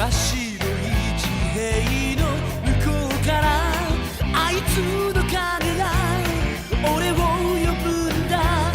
真っ白い地平の向こうからあいつの影が俺を呼ぶんだ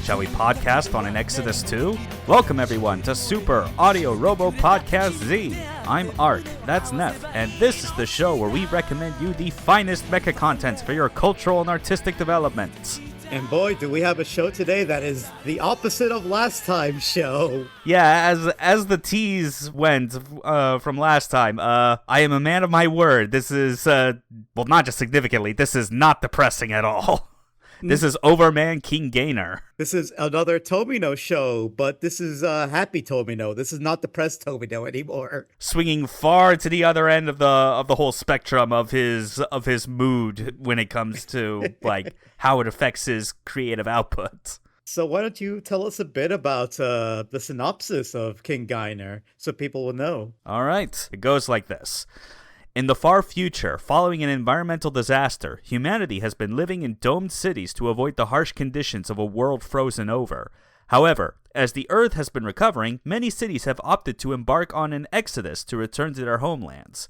Shall we podcast on an Exodus 2? Welcome everyone to Super Audio Robo Podcast Z. I'm Art, that's Neff, and this is the show where we recommend you the finest mecha content for your cultural and artistic development. And boy, do we have a show today that is the opposite of last time's show. Yeah, as the tease went from last time, I am a man of my word. This is, well, not just significantly, this is not depressing at all. This is Overman King Gainer. This is another Tomino show, but this is happy Tomino. This is not depressed Tomino anymore. Swinging far to the other end of the whole spectrum of his mood when it comes to like how it affects his creative output. So why don't you tell us a bit about the synopsis of King Gainer so people will know? All right, it goes like this. In the far future, following an environmental disaster, humanity has been living in domed cities to avoid the harsh conditions of a world frozen over. However, as the Earth has been recovering, many cities have opted to embark on an exodus to return to their homelands.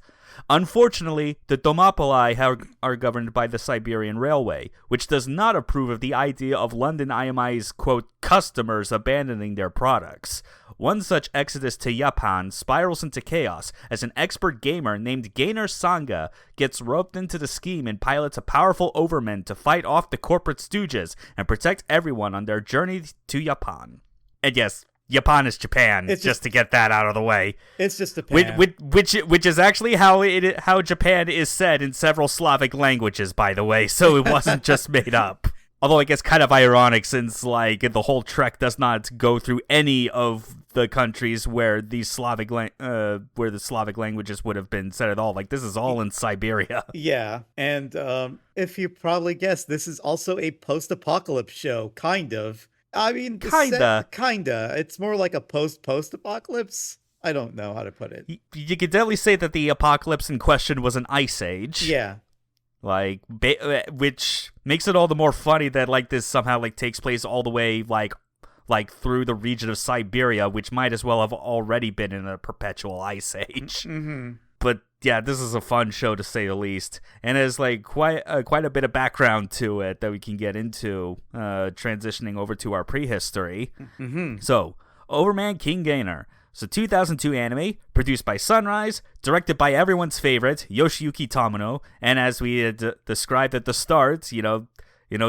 Unfortunately, the Domopoli are governed by the Siberian Railway, which does not approve of the idea of London IMI's, quote, customers abandoning their products. One such exodus to Japan spirals into chaos as an expert gamer named Gainer Sanga gets roped into the scheme and pilots a powerful overman to fight off the corporate stooges and protect everyone on their journey to Japan. And yes, Japan is Japan, just to get that out of the way. It's just Japan. Which is actually how Japan is said in several Slavic languages, by the way, so it wasn't just made up. Although I guess kind of ironic since like the whole trek does not go through any of the countries where the Slavic languages would have been said at all. Like this is all in Siberia. Yeah, and if you probably guessed, this is also a post-apocalypse show, kind of. I mean, kinda. It's more like a post-apocalypse. I don't know how to put it. You could definitely say that the apocalypse in question was an ice age. Yeah. Like, which makes it all the more funny that like this somehow like takes place all the way like through the region of Siberia, which might as well have already been in a perpetual ice age. Mm-hmm. But yeah, this is a fun show to say the least, and there's like quite a bit of background to it that we can get into, transitioning over to our prehistory. Mm-hmm. So, Overman King Gainer. It's a 2002 anime, produced by Sunrise, directed by everyone's favorite, Yoshiyuki Tomino, and as we had described at the start, you know,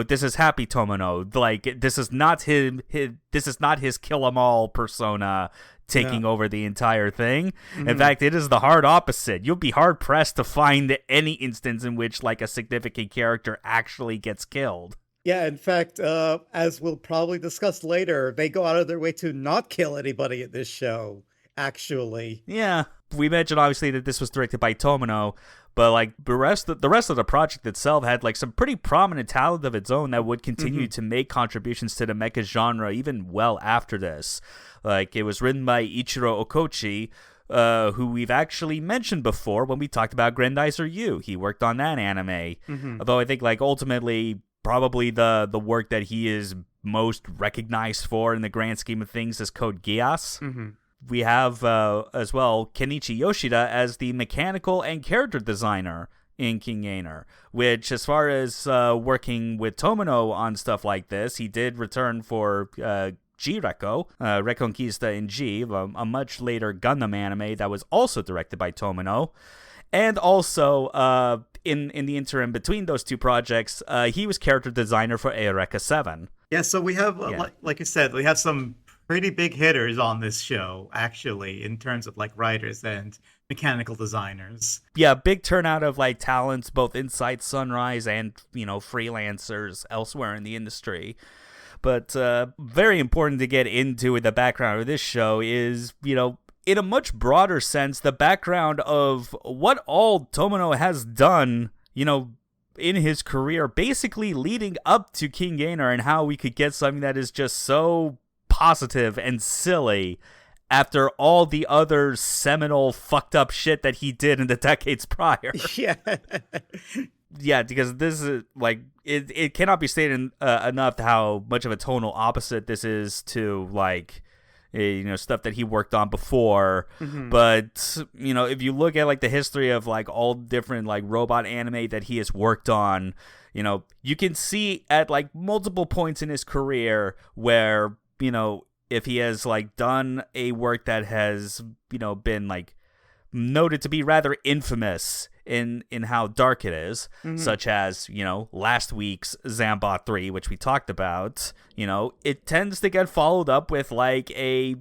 this is Happy Tomino. Like, this is not his kill-em-all persona taking over the entire thing. Mm-hmm. In fact, it is the hard opposite. You'll be hard-pressed to find any instance in which, like, a significant character actually gets killed. Yeah, in fact, as we'll probably discuss later, they go out of their way to not kill anybody in this show, actually. Yeah, we mentioned obviously that this was directed by Tomino, but like the rest of the project itself had like some pretty prominent talent of its own that would continue to make contributions to the mecha genre even well after this. Like it was written by Ichiro Okochi, who we've actually mentioned before when we talked about Grandizer U. He worked on that anime. Mm-hmm. Although I think like ultimately probably the work that he is most recognized for in the grand scheme of things is Code Geass. Mm-hmm. We have as well Kenichi Yoshida as the mechanical and character designer in King Gainer, which as far as working with Tomino on stuff like this, he did return for G-Reco, Reconquista in G, a much later Gundam anime that was also directed by Tomino. And also, in the interim between those two projects, he was character designer for Eureka 7. Yeah, so we have, like you said, we have some pretty big hitters on this show, actually, in terms of like writers and mechanical designers. Yeah, big turnout of like talents both inside Sunrise and, you know, freelancers elsewhere in the industry. But very important to get into in the background of this show is, you know, in a much broader sense, the background of what all Tomino has done, you know, in his career, basically leading up to King Gainer, and how we could get something that is just so positive and silly after all the other seminal fucked up shit that he did in the decades prior. Yeah. Yeah, because this is like it cannot be stated enough how much of a tonal opposite this is to like, stuff that he worked on before. But, if you look at like the history of like all different like robot anime that he has worked on, you can see at like multiple points in his career where, if he has like done a work that has, been like noted to be rather infamous in how dark it is, such as, last week's Zambot 3, which we talked about, it tends to get followed up with like a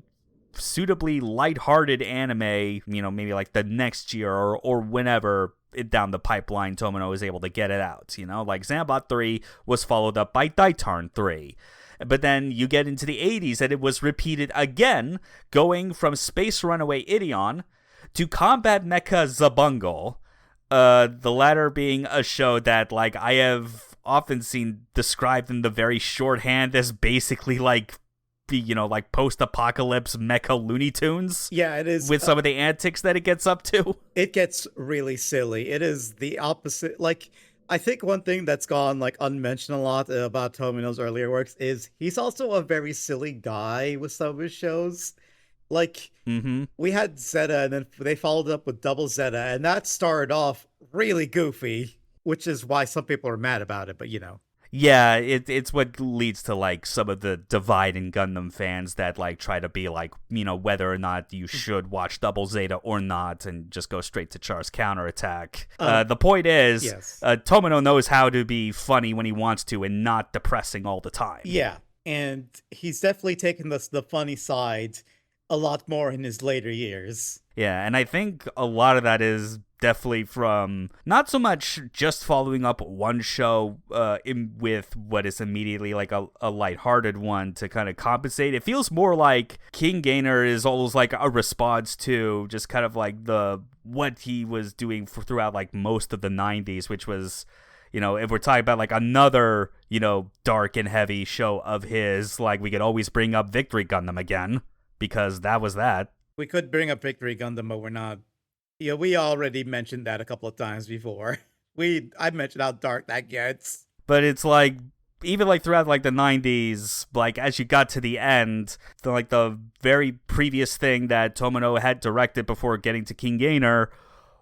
suitably lighthearted anime, maybe like the next year or whenever down the pipeline Tomino is able to get it out. Like Zambot 3 was followed up by Daitarn 3. But then you get into the 80s and it was repeated again, going from Space Runaway Ideon to Combat Mecha Zabungle. The latter being a show that like I have often seen described in the very shorthand as basically like like post-apocalypse mecha Looney Tunes. Yeah, it is. With some of the antics that it gets up to. It gets really silly. It is the opposite. Like, I think one thing that's gone like unmentioned a lot about Tomino's earlier works is he's also a very silly guy with some of his shows. Like, we had Zeta, and then they followed up with Double Zeta, and that started off really goofy, which is why some people are mad about it, but Yeah, it's what leads to like some of the divide in Gundam fans that like try to be like, whether or not you should watch Double Zeta or not and just go straight to Char's counterattack. The point is, yes. Tomino knows how to be funny when he wants to and not depressing all the time. Yeah, and he's definitely taken the funny side a lot more in his later years. Yeah, and I think a lot of that is definitely from not so much just following up one show with what is immediately like a lighthearted one to kind of compensate. It feels more like King Gainer is almost like a response to just kind of like what he was doing throughout like most of the 90s, which was, if we're talking about like another, dark and heavy show of his, like we could always bring up Victory Gundam again, because that was that. We could bring up Victory Gundam, but we're not. Yeah, we already mentioned that a couple of times before. I mentioned how dark that gets. But it's like, even like throughout like the 90s, like as you got to the end, the very previous thing that Tomino had directed before getting to King Gainer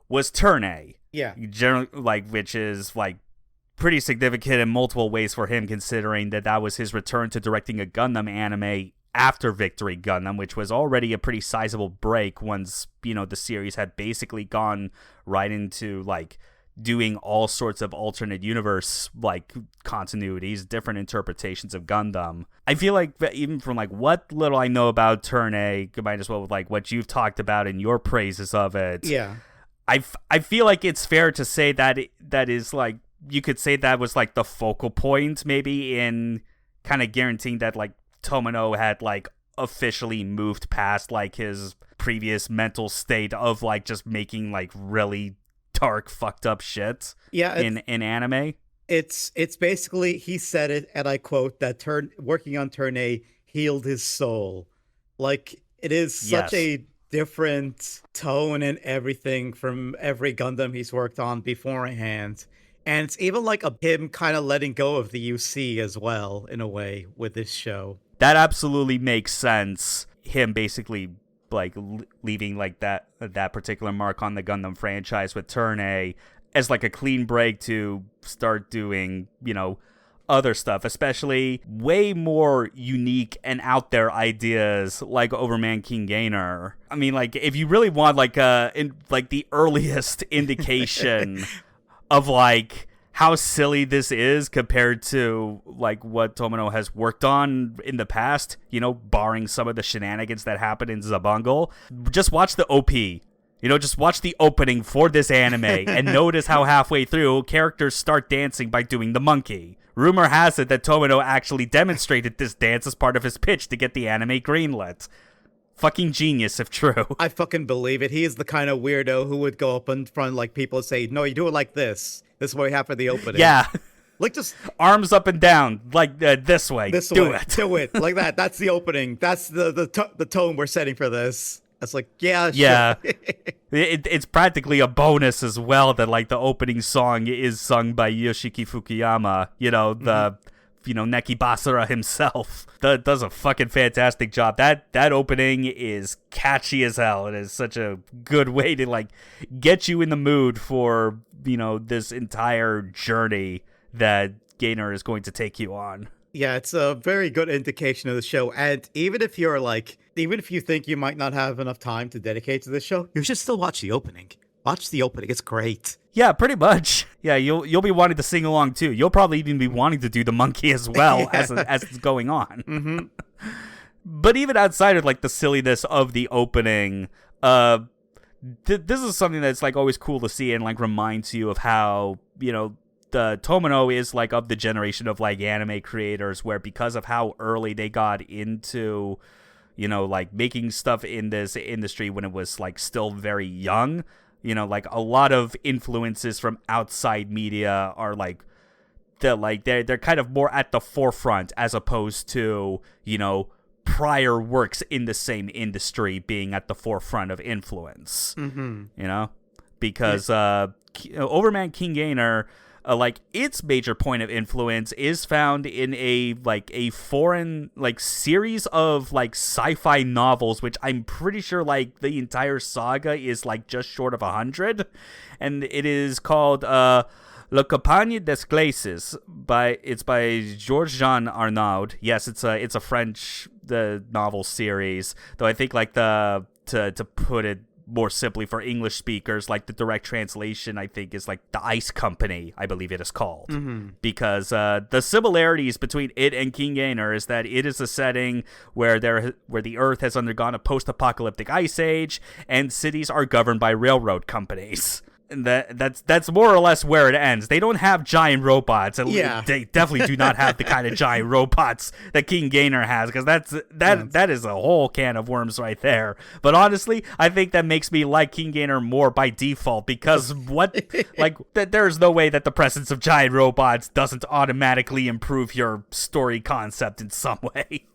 was Turn A. Yeah. Generally, like, which is like pretty significant in multiple ways for him, considering that was his return to directing a Gundam anime after Victory Gundam, which was already a pretty sizable break once, the series had basically gone right into, like, doing all sorts of alternate universe, like, continuities, different interpretations of Gundam. I feel like even from, like, what little I know about Turn A, combined as well with, like, what you've talked about in your praises of it. Yeah. I feel like it's fair to say that that is, like, you could say that was, like, the focal point, maybe, in kind of guaranteeing that, like, Tomino had like officially moved past like his previous mental state of like just making like really dark fucked up shit in anime. It's basically, he said it, and I quote, that working on Turn A healed his soul. Like, it is such a different tone and everything from every Gundam he's worked on beforehand. And it's even like him kind of letting go of the UC as well, in a way, with this show. That absolutely makes sense. Him basically like leaving like that particular mark on the Gundam franchise with Turn A as like a clean break to start doing, other stuff, especially way more unique and out there ideas like Overman King Gainer. I mean, like, if you really want like the earliest indication of like how silly this is compared to like what Tomino has worked on in the past, barring some of the shenanigans that happened in Zabungle, just watch the OP. Just watch the opening for this anime and notice how halfway through characters start dancing by doing the monkey. Rumor has it that Tomino actually demonstrated this dance as part of his pitch to get the anime greenlit. Fucking genius if true. I fucking believe it. He is the kind of weirdo who would go up in front of like people and say, "No, you do it like this. This is what we have for the opening." Yeah. Like, just arms up and down, like this way. This do way. it. Do it. Like that. That's the opening. That's the tone we're setting for this. It's like, yeah. Sure. It's practically a bonus as well that like the opening song is sung by Yoshiyuki Fukuyama, the Neki Basara himself. Does a fucking fantastic job. That opening is catchy as hell. It is such a good way to like get you in the mood for this entire journey that Gainer is going to take you on. Yeah, it's a very good indication of the show. And even if you think you might not have enough time to dedicate to this show, you should still watch the opening. Watch the opening. It's great. Yeah, pretty much. Yeah, you'll be wanting to sing along too. You'll probably even be wanting to do the monkey as well as it's going on. Mm-hmm. But even outside of like the silliness of the opening, this is something that's like always cool to see and like reminds you of how the Tomino is like of the generation of like anime creators where because of how early they got into like making stuff in this industry when it was like still very young, like a lot of influences from outside media are like they're kind of more at the forefront as opposed to prior works in the same industry being at the forefront of influence. Because Overman King Gainer, like its major point of influence is found in a foreign like series of like sci-fi novels, which I'm pretty sure like the entire saga is like just short of 100, and it is called Le Campagne des Glaces by Georges Jean Arnaud. Yes, it's a French novel series, though I think like to put it more simply for English speakers, like the direct translation I think is like The Ice Company, I believe it is called. Because the similarities between it and King Gainer is that it is a setting where the Earth has undergone a post-apocalyptic ice age and cities are governed by railroad companies. And that's more or less where it ends. They don't have giant robots. Yeah. They definitely do not have the kind of giant robots that King Gainer has, because that is a whole can of worms right there. But honestly, I think that makes me like King Gainer more by default, because there's no way that the presence of giant robots doesn't automatically improve your story concept in some way.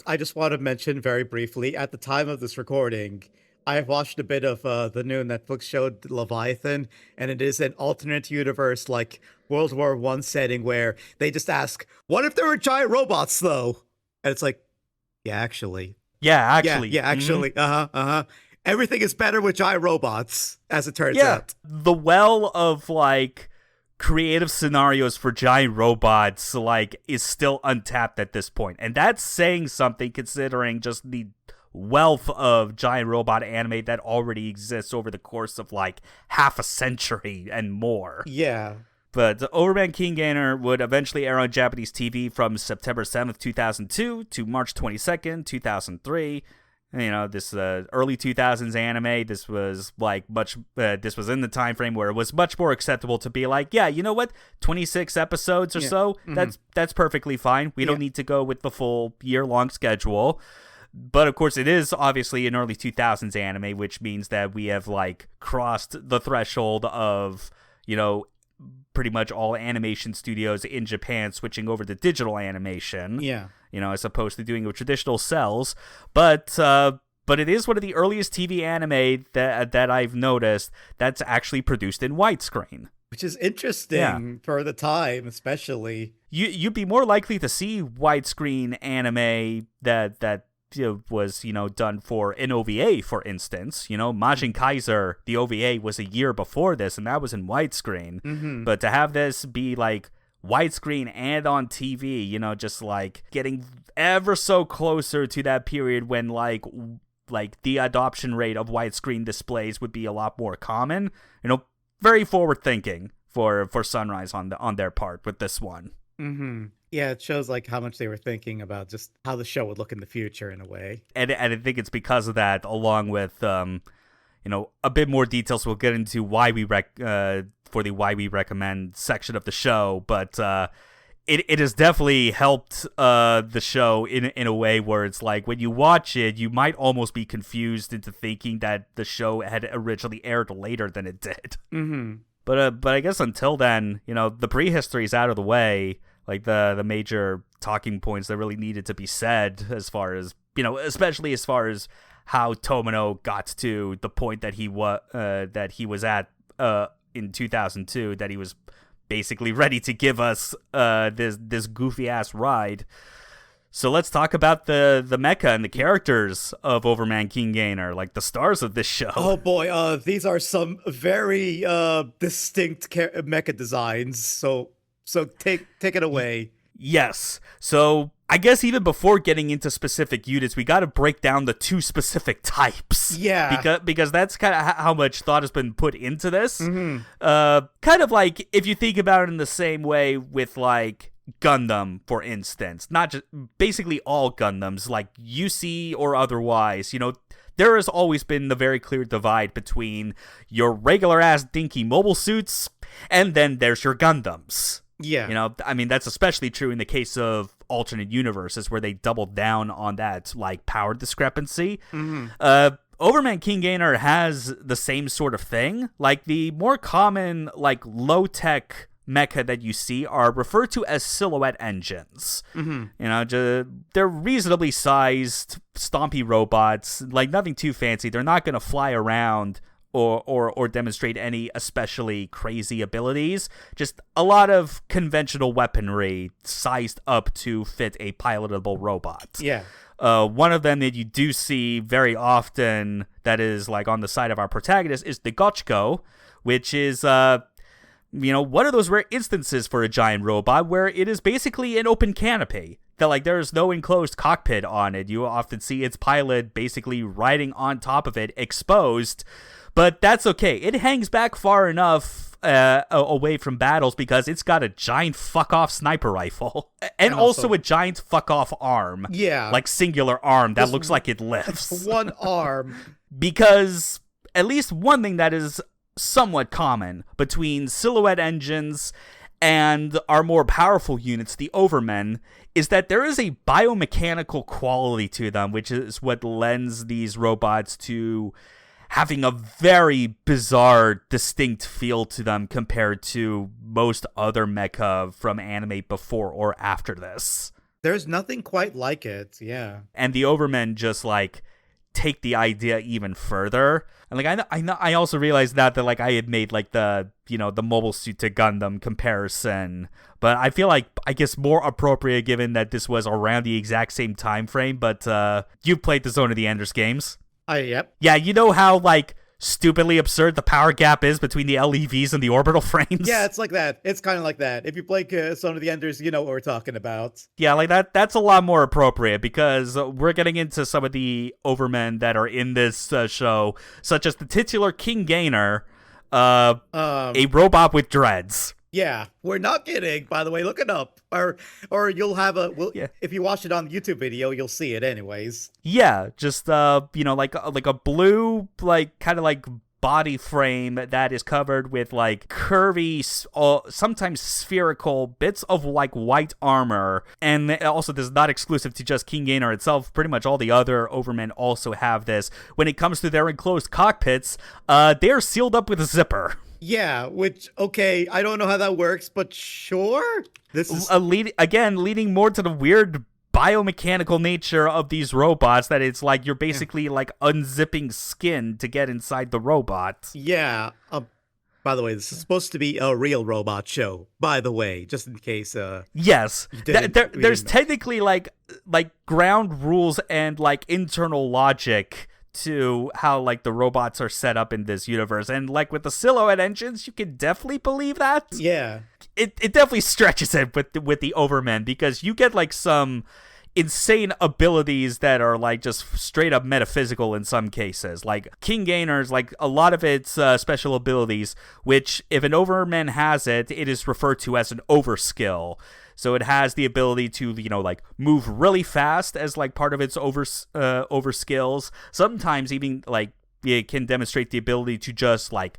I just want to mention very briefly, at the time of this recording, I have watched a bit of the new Netflix show Leviathan, and it is an alternate universe, like World War I setting, where they just ask, "What if there were giant robots, though?" And it's like, yeah, actually, everything is better with giant robots, as it turns out. The well of like creative scenarios for giant robots like is still untapped at this point, and that's saying something considering just the wealth of giant robot anime that already exists over the course of like half a century and more. Yeah. But Overman King Gainer would eventually air on Japanese TV from September 7th, 2002 to March 22nd, 2003. And, this early 2000s anime, this was like this was in the time frame where it was much more acceptable to be like, yeah, you know what, 26 episodes or so, that's perfectly fine. We don't need to go with the full year-long schedule. But of course, it is obviously an early 2000s anime, which means that we have like crossed the threshold of, pretty much all animation studios in Japan switching over to digital animation. Yeah. As opposed to doing it with traditional cells. But it is one of the earliest TV anime that I've noticed that's actually produced in widescreen. Which is interesting for the time, especially. You'd be more likely to see widescreen anime that was done for an OVA, for instance. Majin Kaiser, the OVA was a year before this, and that was in widescreen. But to have this be like widescreen and on TV, just like getting ever so closer to that period when like the adoption rate of widescreen displays would be a lot more common. Very forward thinking for Sunrise on their part with this one. Yeah, it shows like how much they were thinking about just how the show would look in the future in a way. And I think it's because of that, along with a bit more details we'll get into why we why we recommend section of the show, but it has definitely helped the show in a way where it's like when you watch it, you might almost be confused into thinking that the show had originally aired later than it did. But I guess until then, the prehistory is out of the way. Like the major talking points that really needed to be said, as far as especially as far as how Tomino got to the point that he was at in 2002, that he was basically ready to give us this goofy ass ride. So let's talk about the mecha and the characters of Overman King Gainer, like the stars of this show. Oh boy, these are some very distinct mecha designs. So take it away. Yes. So I guess even before getting into specific units, we got to break down the 2 specific types. Yeah. Because that's kind of how much thought has been put into this. Mm-hmm. Kind of like if you think about it in the same way with like Gundam, for instance, not just basically all Gundams, like UC or otherwise, there has always been the very clear divide between your regular ass dinky mobile suits and then there's your Gundams. Yeah. I mean, that's especially true in the case of alternate universes where they doubled down on that like power discrepancy. Mm-hmm. Overman King Gainer has the same sort of thing. Like the more common like low-tech mecha that you see are referred to as silhouette engines. Mm-hmm. They're reasonably sized, stompy robots, like nothing too fancy. They're not going to fly around or demonstrate any especially crazy abilities. Just a lot of conventional weaponry sized up to fit a pilotable robot. Yeah. One of them that you do see very often that is like on the side of our protagonist is the Gochko, which is one of those rare instances for a giant robot where it is basically an open canopy. That like there's no enclosed cockpit on it. You often see its pilot basically riding on top of it, exposed. But that's okay. It hangs back far enough away from battles because it's got a giant fuck-off sniper rifle. And also a giant fuck-off arm. Yeah. Like singular arm that looks like it lifts. One arm. Because at least one thing that is somewhat common between silhouette engines and our more powerful units, the Overmen, is that there is a biomechanical quality to them, which is what lends these robots to having a very bizarre, distinct feel to them compared to most other mecha from anime before or after this. There's nothing quite like it, yeah. And the Overmen just like take the idea even further. And like I also realized that like I had made like the mobile suit to Gundam comparison, but I feel like I guess more appropriate given that this was around the exact same time frame. But you've played the Zone of the Enders games. Yep. Yeah, you know how like stupidly absurd the power gap is between the LEVs and the orbital frames? Yeah, it's like that. It's kind of like that. If you play Zone of the Enders, you know what we're talking about. Yeah, like that's a lot more appropriate because we're getting into some of the Overmen that are in this show, such as the titular King Gainer, a robot with dreads. Yeah, we're not kidding. By the way, look it up, or you'll have if you watch it on the YouTube video, you'll see it anyways. Yeah, just like a blue kind of like body frame that is covered with like curvy, sometimes spherical bits of like white armor, and also this is not exclusive to just King Gainer itself. Pretty much all the other Overmen also have this. When it comes to their enclosed cockpits, they are sealed up with a zipper. Yeah, which, okay, I don't know how that works, but sure. This is leading more to the weird biomechanical nature of these robots, that it's like you're basically like unzipping skin to get inside the robot. Yeah. By the way, this is supposed to be a real robot show, by the way, just in case. Yes. There's technically like ground rules and like internal logic to how like the robots are set up in this universe, and like with the silhouette engines you can definitely believe that. Yeah, it definitely stretches it with the Overmen, because you get like some insane abilities that are like just straight up metaphysical in some cases. Like King Gainer's, like a lot of its special abilities, which if an Overman has it is referred to as an overskill. So it has the ability to, like move really fast as like part of its over skills. Sometimes even like it can demonstrate the ability to just like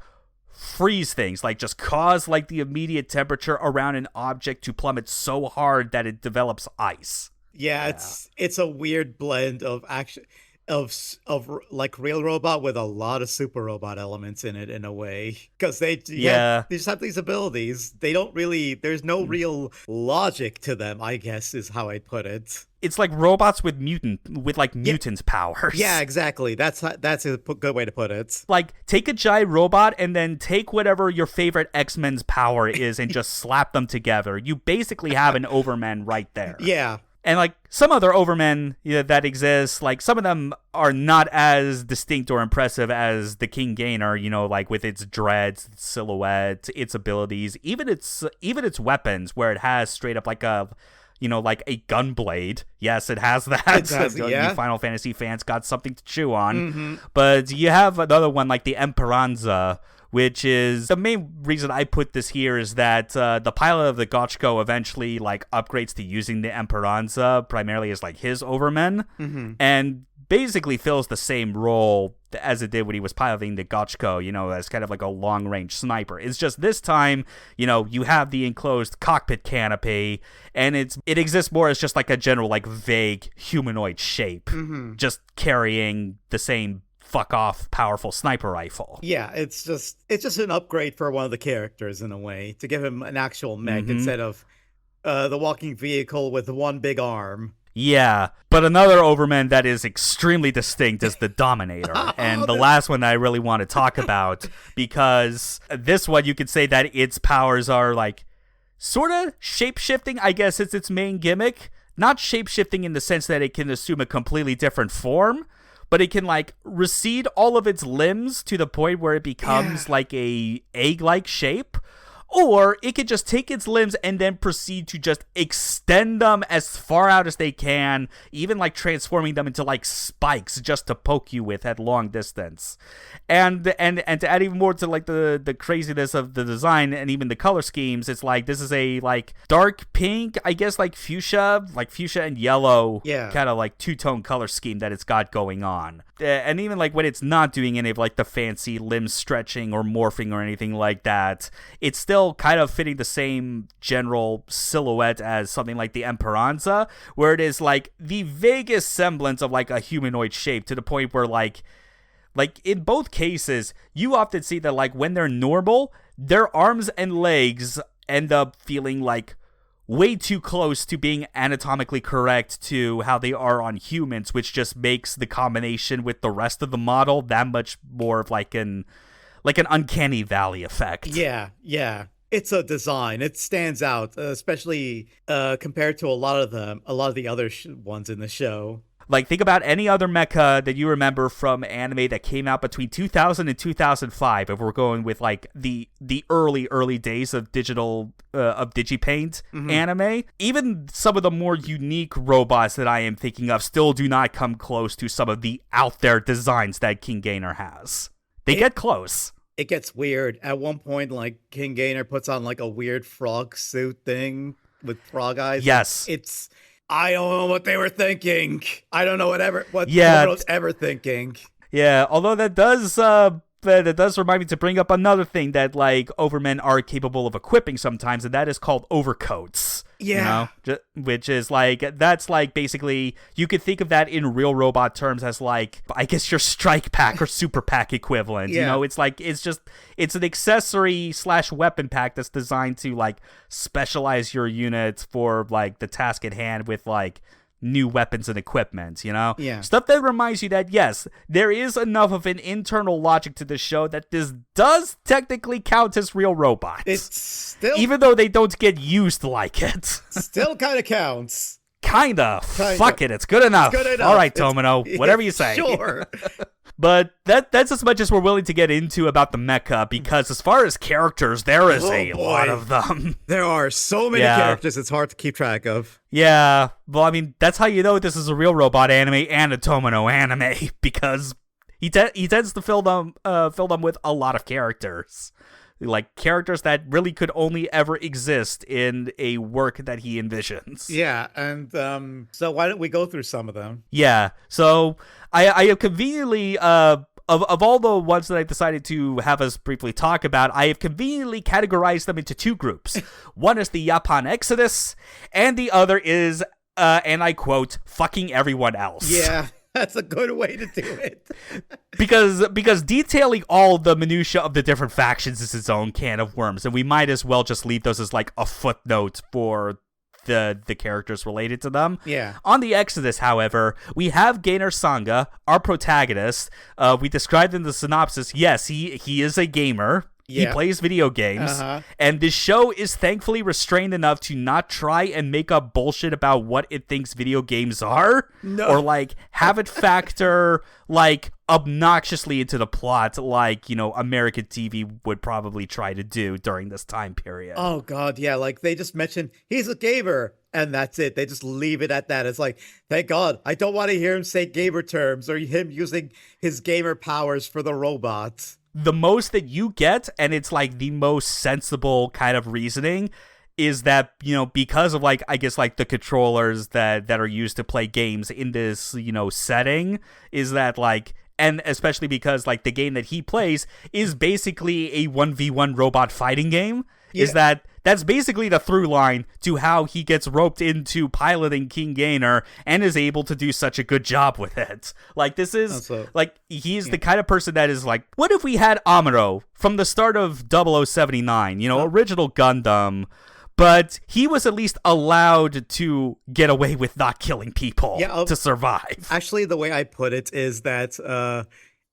freeze things, like just cause like the immediate temperature around an object to plummet so hard that it develops ice. Yeah. It's a weird blend of action. of like real robot with a lot of super robot elements in it in a way, because they just have these abilities. They don't really, there's no real logic to them, I guess is how I'd put it. It's like robots with mutant powers. Yeah, exactly. That's a good way to put it. Like, take a giant robot and then take whatever your favorite X-Men's power is and just slap them together. You basically have an Overman right there. Yeah. And, like, some other Overmen that exist, like, some of them are not as distinct or impressive as the King Gainer, like, with its dreads, its silhouette, its abilities, even its weapons, where it has straight up, like, like a gun blade. Yes, it has that. It does, yeah. You Final Fantasy fans got something to chew on. Mm-hmm. But you have another one like the Esperanza, which is the main reason I put this here is that the pilot of the Gotchko eventually like upgrades to using the Esperanza primarily as like his Overmen, and basically fills the same role as it did when he was piloting the Gotchko, as kind of like a long-range sniper. It's just this time, you have the enclosed cockpit canopy, and it exists more as just like a general, like, vague humanoid shape, just carrying the same fuck-off powerful sniper rifle. Yeah, it's just an upgrade for one of the characters in a way, to give him an actual mech instead of the walking vehicle with one big arm. Yeah, but another Overman that is extremely distinct is the Dominator, and the last one that I really want to talk about, because this one you could say that its powers are like sort of shape-shifting, I guess it's its main gimmick. Not shape-shifting in the sense that it can assume a completely different form, but it can like recede all of its limbs to the point where it becomes like a egg-like shape. Or it could just take its limbs and then proceed to just extend them as far out as they can, even like transforming them into like spikes just to poke you with at long distance. And to add even more to like the craziness of the design and even the color schemes, it's like this is a like dark pink, I guess like fuchsia and yellow, kind of like two-tone color scheme that it's got going on. And even like when it's not doing any of like the fancy limb stretching or morphing or anything like that, it's still kind of fitting the same general silhouette as something like the Esperanza, where it is like the vaguest semblance of like a humanoid shape, to the point where like in both cases you often see that like when they're normal, their arms and legs end up feeling like way too close to being anatomically correct to how they are on humans, which just makes the combination with the rest of the model that much more of like an uncanny valley effect. Yeah. It's a design. It stands out, especially compared to a lot of the other ones in the show. Like, think about any other mecha that you remember from anime that came out between 2000 and 2005, if we're going with, like, the early days of Digipaint anime. Even some of the more unique robots that I am thinking of still do not come close to some of the out-there designs that King Gainer has. They get close. It gets weird. At one point, like, King Gainer puts on, like, a weird frog suit thing with frog eyes. Yes. I don't know what they were thinking. I don't know what someone was ever thinking. Yeah, although that does remind me to bring up another thing that, like, Overmen are capable of equipping sometimes, and that is called overcoats. Yeah. Which is, like, that's, like, basically, you could think of that in real robot terms as, like, I guess your strike pack or super pack equivalent. Yeah. It's like, it's an accessory / weapon pack that's designed to, like, specialize your unit for, like, the task at hand with, like, new weapons and equipment, Yeah. Stuff that reminds you that, yes, there is enough of an internal logic to the show that this does technically count as real robots. It's still... Even though they don't get used like it. Still kind of counts. Kinda. Fuck it, it's good enough. All right, Tomino, whatever you say. Sure. But that's as much as we're willing to get into about the mecha, because as far as characters, there is a lot of them. There are so many characters, it's hard to keep track of. Yeah, well, I mean, that's how you know this is a real robot anime and a Tomino anime, because he tends to fill them with a lot of characters. Like, characters that really could only ever exist in a work that he envisions. Yeah, and so why don't we go through some of them? Yeah, so I have conveniently, of all the ones that I've decided to have us briefly talk about, I have conveniently categorized them into two groups. One is the Japan Exodus, and the other is, and I quote, fucking everyone else. Yeah. That's a good way to do it. because detailing all the minutia of the different factions is its own can of worms, and we might as well just leave those as like a footnote for the characters related to them. Yeah. On the Exodus, however, we have Gainer Sanga, our protagonist. We described in the synopsis, yes, he is a gamer. He plays video games, and this show is thankfully restrained enough to not try and make up bullshit about what it thinks video games are, or like have it factor like obnoxiously into the plot, like, you know, American TV would probably try to do during this time period. Oh God, yeah, like they just mention he's a gamer, and that's it. They just leave it at that. It's like, thank God, I don't want to hear him say gamer terms or him using his gamer powers for the robot. The most that you get, and it's like the most sensible kind of reasoning, is that, you know, because of like, I guess like the controllers that are used to play games in this, you know, setting, is that like, and especially because like the game that he plays is basically a 1v1 robot fighting game, is that's basically the through line to how he gets roped into piloting King Gainer and is able to do such a good job with it. Like, this is, like, he's the kind of person that is like, what if we had Amuro from the start of 0079, you know, original Gundam, but he was at least allowed to get away with not killing people to survive. Actually, the way I put it is that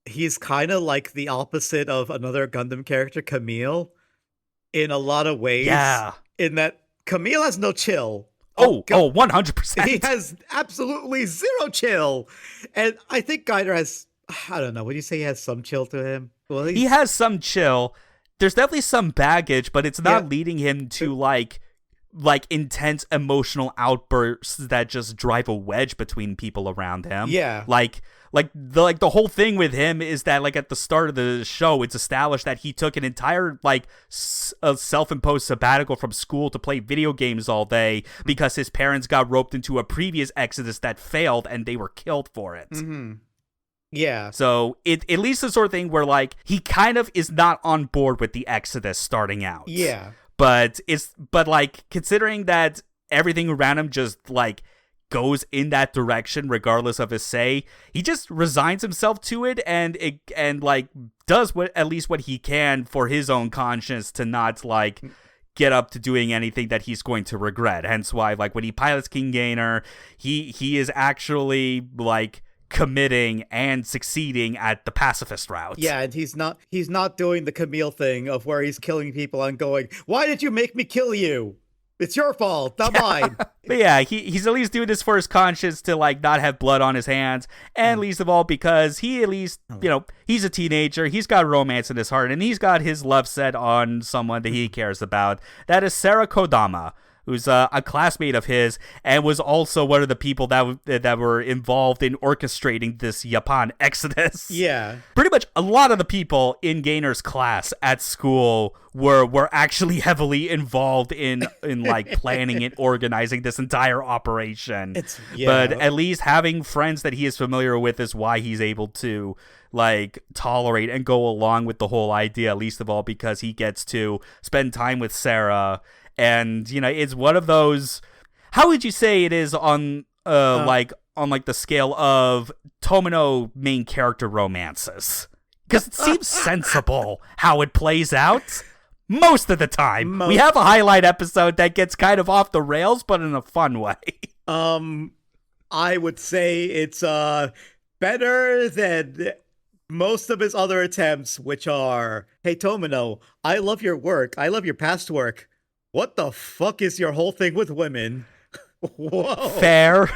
he's kind of like the opposite of another Gundam character, Camille, in a lot of ways. Yeah. In that Camille has no chill. 100%. He has absolutely zero chill. And I think Gainer has, I don't know, would you say he has some chill to him? Well, he has some chill. There's definitely some baggage, but it's not leading him to like intense emotional outbursts that just drive a wedge between people around him. Yeah. Like the whole thing with him is that like at the start of the show, it's established that he took an entire like a self-imposed sabbatical from school to play video games all day because his parents got roped into a previous Exodus that failed and they were killed for it. Mm-hmm. Yeah. So it at least the sort of thing where like he kind of is not on board with the Exodus starting out. Yeah. But like considering that everything around him just like goes in that direction regardless of his say, he just resigns himself to it and like does at least what he can for his own conscience to not like get up to doing anything that he's going to regret. Hence why like when he pilots King Gainer, he is actually like committing and succeeding at the pacifist route. Yeah, and he's not doing the Camille thing of where he's killing people and going, "Why did you make me kill you? It's your fault, not mine." But yeah, he's at least doing this for his conscience to like not have blood on his hands, and least of all because he at least, you know, he's a teenager, he's got romance in his heart, and he's got his love set on someone that he cares about. That is Sarah Kodama, who's a classmate of his and was also one of the people that were involved in orchestrating this Japan Exodus. Yeah. Pretty much a lot of the people in Gainer's class at school were actually heavily involved in like planning and organizing this entire operation. But at least having friends that he is familiar with is why he's able to like tolerate and go along with the whole idea, least of all because he gets to spend time with Sarah. And, you know, it's one of those, how would you say it is on the scale of Tomino main character romances? Because it seems sensible how it plays out most of the time. We have a highlight episode that gets kind of off the rails, but in a fun way. I would say it's better than most of his other attempts, which are, "Hey Tomino, I love your work. I love your past work. What the fuck is your whole thing with women?" Whoa. Fair.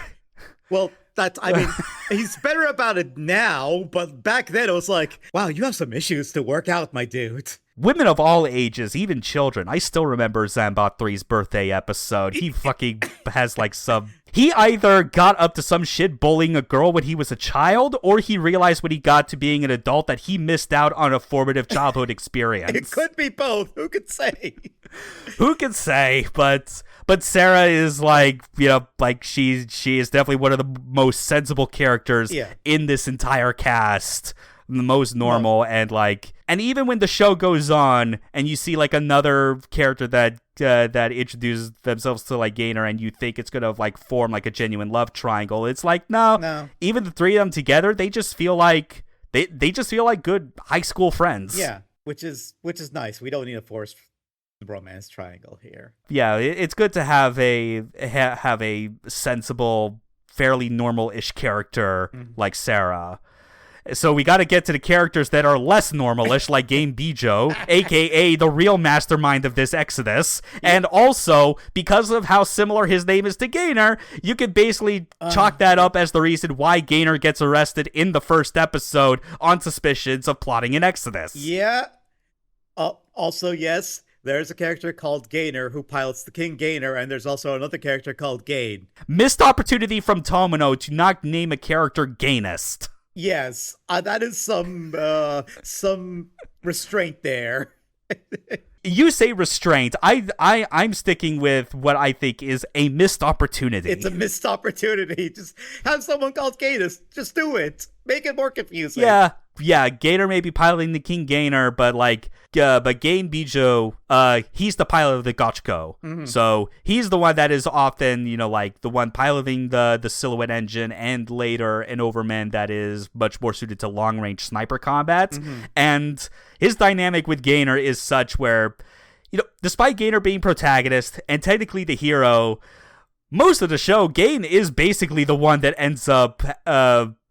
Well, I mean, he's better about it now, but back then it was like, wow, you have some issues to work out, my dude. Women of all ages, even children. I still remember Zambot 3's birthday episode. He fucking has like some... He either got up to some shit bullying a girl when he was a child, or he realized when he got to being an adult that he missed out on a formative childhood experience. It could be both. Who could say? Who could say? But Sarah is like, you know, like she is definitely one of the most sensible characters in this entire cast. The most normal and like And even when the show goes on and you see like another character that introduces themselves to like Gainer and you think it's gonna like form like a genuine love triangle, it's like no. Even the three of them together, they just feel like they just feel like good high school friends. Yeah, which is nice. We don't need a forced romance triangle here. Yeah, it's good to have a sensible, fairly normal-ish character like Sarah. So we got to get to the characters that are less normalish, like Game Bijo, aka the real mastermind of this exodus. And also, because of how similar his name is to Gainer, you could basically chalk that up as the reason why Gainer gets arrested in the first episode on suspicions of plotting an exodus. Yeah. Also, yes, there's a character called Gainer who pilots the King Gainer, and there's also another character called Gain. Missed opportunity from Tomino to not name a character Gainist. Yes, that is some restraint there. You say restraint. I'm sticking with what I think is a missed opportunity. It's a missed opportunity. Just have someone called Gainus. Just do it. Make it more confusing. Yeah. Gainer may be piloting the King Gainer, but Game Bijo, he's the pilot of the Gotchko. Mm-hmm. So he's the one that is often, like the one piloting the silhouette engine, and later an Overman that is much more suited to long range sniper combat. Mm-hmm. And his dynamic with Gainer is such where, despite Gainer being protagonist and technically the hero, most of the show, Gain is basically the one that ends up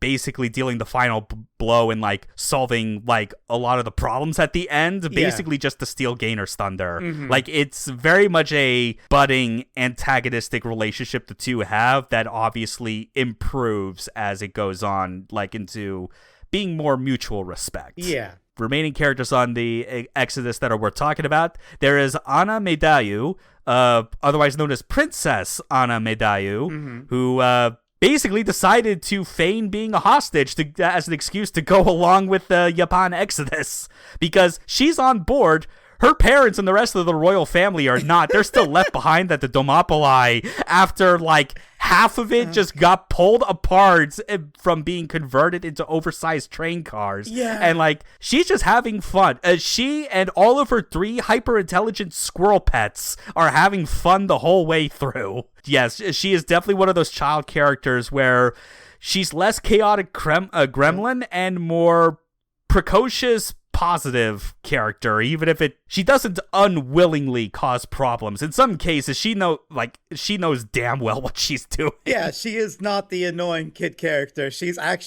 basically dealing the final blow and like solving like a lot of the problems at the end, basically just to steal Gainer's thunder. Mm-hmm. Like it's very much a budding antagonistic relationship the two have that obviously improves as it goes on, like into being more mutual respect. Yeah. Remaining characters on the Exodus that are worth talking about. There is Ana Medayu, otherwise known as Princess Ana Medayu, mm-hmm. who basically decided to feign being a hostage as an excuse to go along with the Japan Exodus because she's on board. Her parents and the rest of the royal family are not. They're still left behind at the Domopoli after, like, half of it just got pulled apart from being converted into oversized train cars. Yeah. And, like, she's just having fun. She and all of her 3 hyper-intelligent squirrel pets are having fun the whole way through. Yes, she is definitely one of those child characters where she's less chaotic gremlin and more precocious, positive character, even if she doesn't unwillingly cause problems. In some cases, she knows damn well what she's doing. Yeah, she is not the annoying kid character. She's a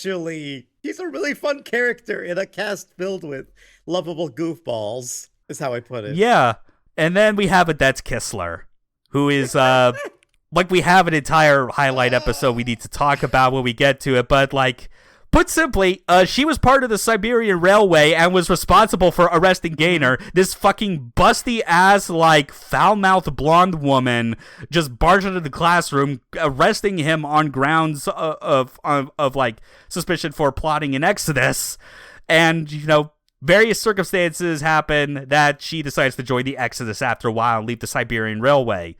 really fun character in a cast filled with lovable goofballs, is how I put it. Yeah. And then we have Adette Kissler, who is like we have an entire highlight episode we need to talk about when we get to it, but like put simply, she was part of the Siberian Railway and was responsible for arresting Gainer. This fucking busty-ass, like, foul-mouthed blonde woman just barged into the classroom, arresting him on grounds of like, suspicion for plotting an exodus. And, various circumstances happen that she decides to join the exodus after a while and leave the Siberian Railway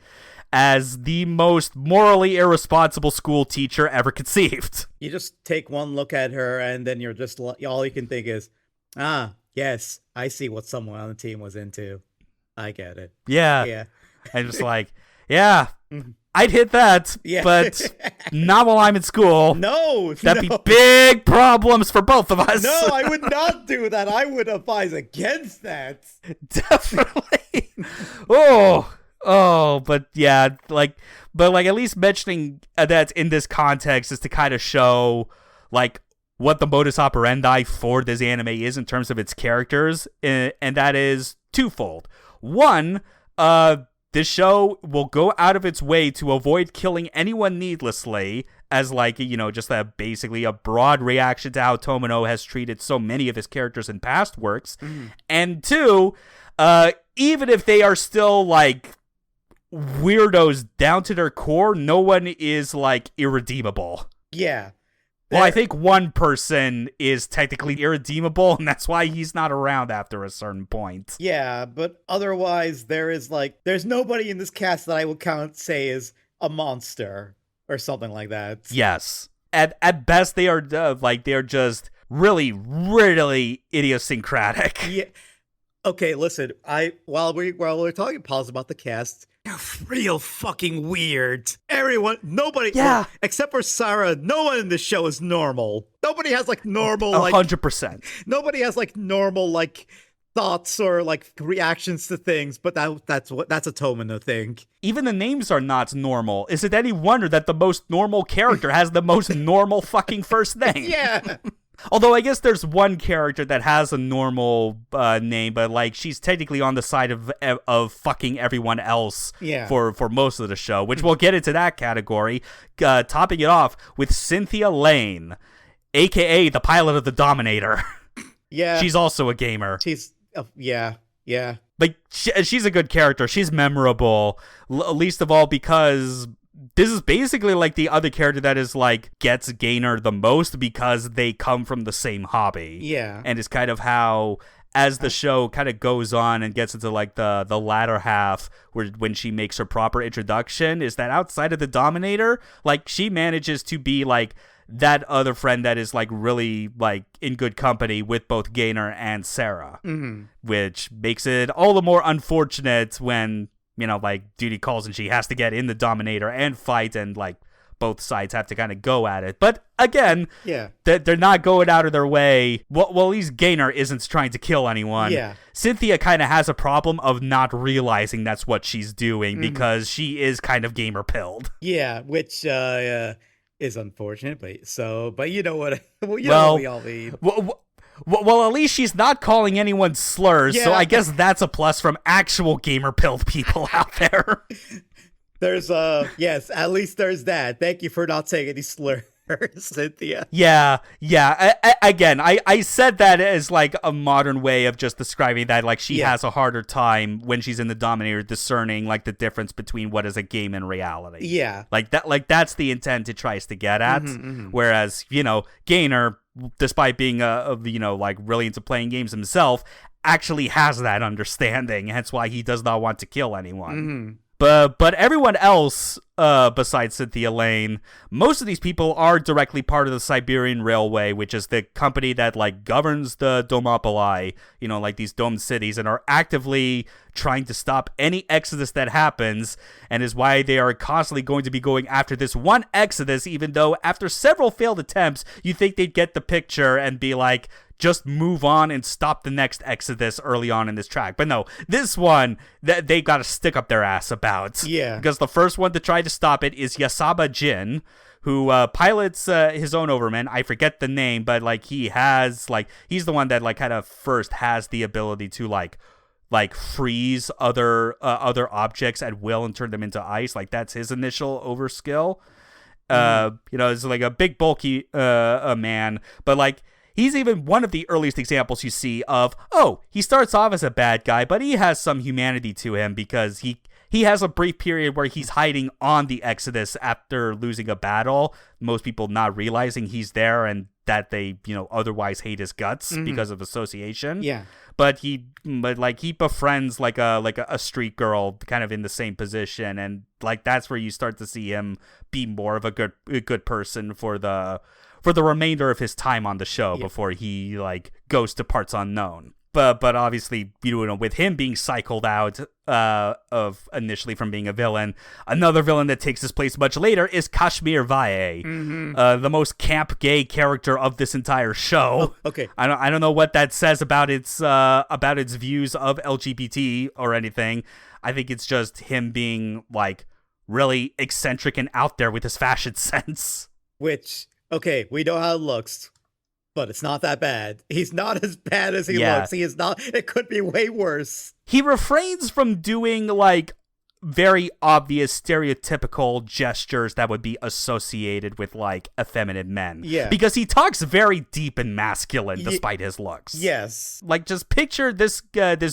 as the most morally irresponsible school teacher ever conceived. You just take one look at her, and then you're just all you can think is, yes, I see what someone on the team was into. I get it. Yeah. And just like, yeah, I'd hit that, but not while I'm in school. No, that'd be big problems for both of us. No, I would not do that. I would advise against that. Definitely. But yeah, but at least mentioning that in this context is to kind of show like what the modus operandi for this anime is in terms of its characters, and that is twofold. One, this show will go out of its way to avoid killing anyone needlessly, as like, just basically a broad reaction to how Tomino has treated so many of his characters in past works. Mm. And two, even if they are still like weirdos down to their core, no one is like irredeemable. Yeah. Well, I think one person is technically irredeemable, and that's why he's not around after a certain point. Yeah, but otherwise there's nobody in this cast that I would say is a monster or something like that. Yes. At best, they are just really, really idiosyncratic. Yeah. Okay, listen. While we're talking pause about the cast, they're real fucking weird. Nobody, well, except for Sarah, no one in this show is normal. Nobody has like normal, 100%. Nobody has like normal like thoughts or like reactions to things. But that's a Tomino thing. Even the names are not normal. Is it any wonder that the most normal character has the most normal fucking first name? Yeah. Although I guess there's one character that has a normal name, but like she's technically on the side of fucking everyone else for most of the show, which we'll get into that category. Topping it off with Cynthia Lane, aka the pilot of the Dominator. Yeah, she's also a gamer. She's yeah. Like she's a good character. She's memorable, least of all because this is basically like the other character that is like gets Gainer the most because they come from the same hobby. Yeah. And it's kind of how, as the show kind of goes on and gets into like the latter half when she makes her proper introduction, is that outside of the Dominator, like she manages to be like that other friend that is like really like in good company with both Gainer and Sarah, which makes it all the more unfortunate when, you know, like duty calls and she has to get in the Dominator and fight, and like both sides have to kind of go at it. But again, they're not going out of their way. Well, at least Gainer isn't trying to kill anyone. Yeah. Cynthia kind of has a problem of not realizing that's what she's doing because she is kind of gamer pilled. Yeah, which is unfortunate, but you know what? Well, you know what we all mean. Well, at least she's not calling anyone slurs, so I guess that's a plus from actual gamer-pilled people out there. There's, yes, at least there's that. Thank you for not saying any slurs, Cynthia. Yeah. Again, I said that as, like, a modern way of just describing that, like, she has a harder time when she's in the Dominator discerning, like, the difference between what is a game and reality. Yeah. Like, that's the intent it tries to get at, whereas, you know, Gainer, despite being you know, like really into playing games himself, actually has that understanding. Hence why he does not want to kill anyone. But everyone else, besides Cynthia Lane, most of these people are directly part of the Siberian Railway, which is the company that like governs the Domopoli, you know, like these domed cities, and are actively trying to stop any exodus that happens, and is why they are constantly going to be going after this one exodus, even though after several failed attempts, you think they'd get the picture and be like, just move on and stop the next exodus early on in this track. But no, this one, they got to stick up their ass about. Yeah. Because the first one to try to stop it is Yasaba Jin, who pilots his own Overman. I forget the name, but like he's the one that like kind of first has the ability to like freeze other objects at will and turn them into ice. Like that's his initial overskill. You know, it's like a big bulky man, but like he's even one of the earliest examples you see of, he starts off as a bad guy, but he has some humanity to him because he has a brief period where he's hiding on the Exodus after losing a battle, most people not realizing he's there and that they, you know, otherwise hate his guts because of association. Yeah. But he befriends like a street girl kind of in the same position, and like that's where you start to see him be more of a good person for the remainder of his time on the show before he like goes to parts unknown. But obviously, you know, with him being cycled out of initially from being a villain, another villain that takes his place much later is Kashmir Vae, the most camp gay character of this entire show. Oh, okay, I don't know what that says about its views of LGBT or anything. I think it's just him being like really eccentric and out there with his fashion sense. Which, okay, we know how it looks, but it's not that bad. He's not as bad as he looks. He is not. It could be way worse. He refrains from doing like very obvious stereotypical gestures that would be associated with like effeminate men. Yeah. Because he talks very deep and masculine despite his looks. Yes. Like just picture this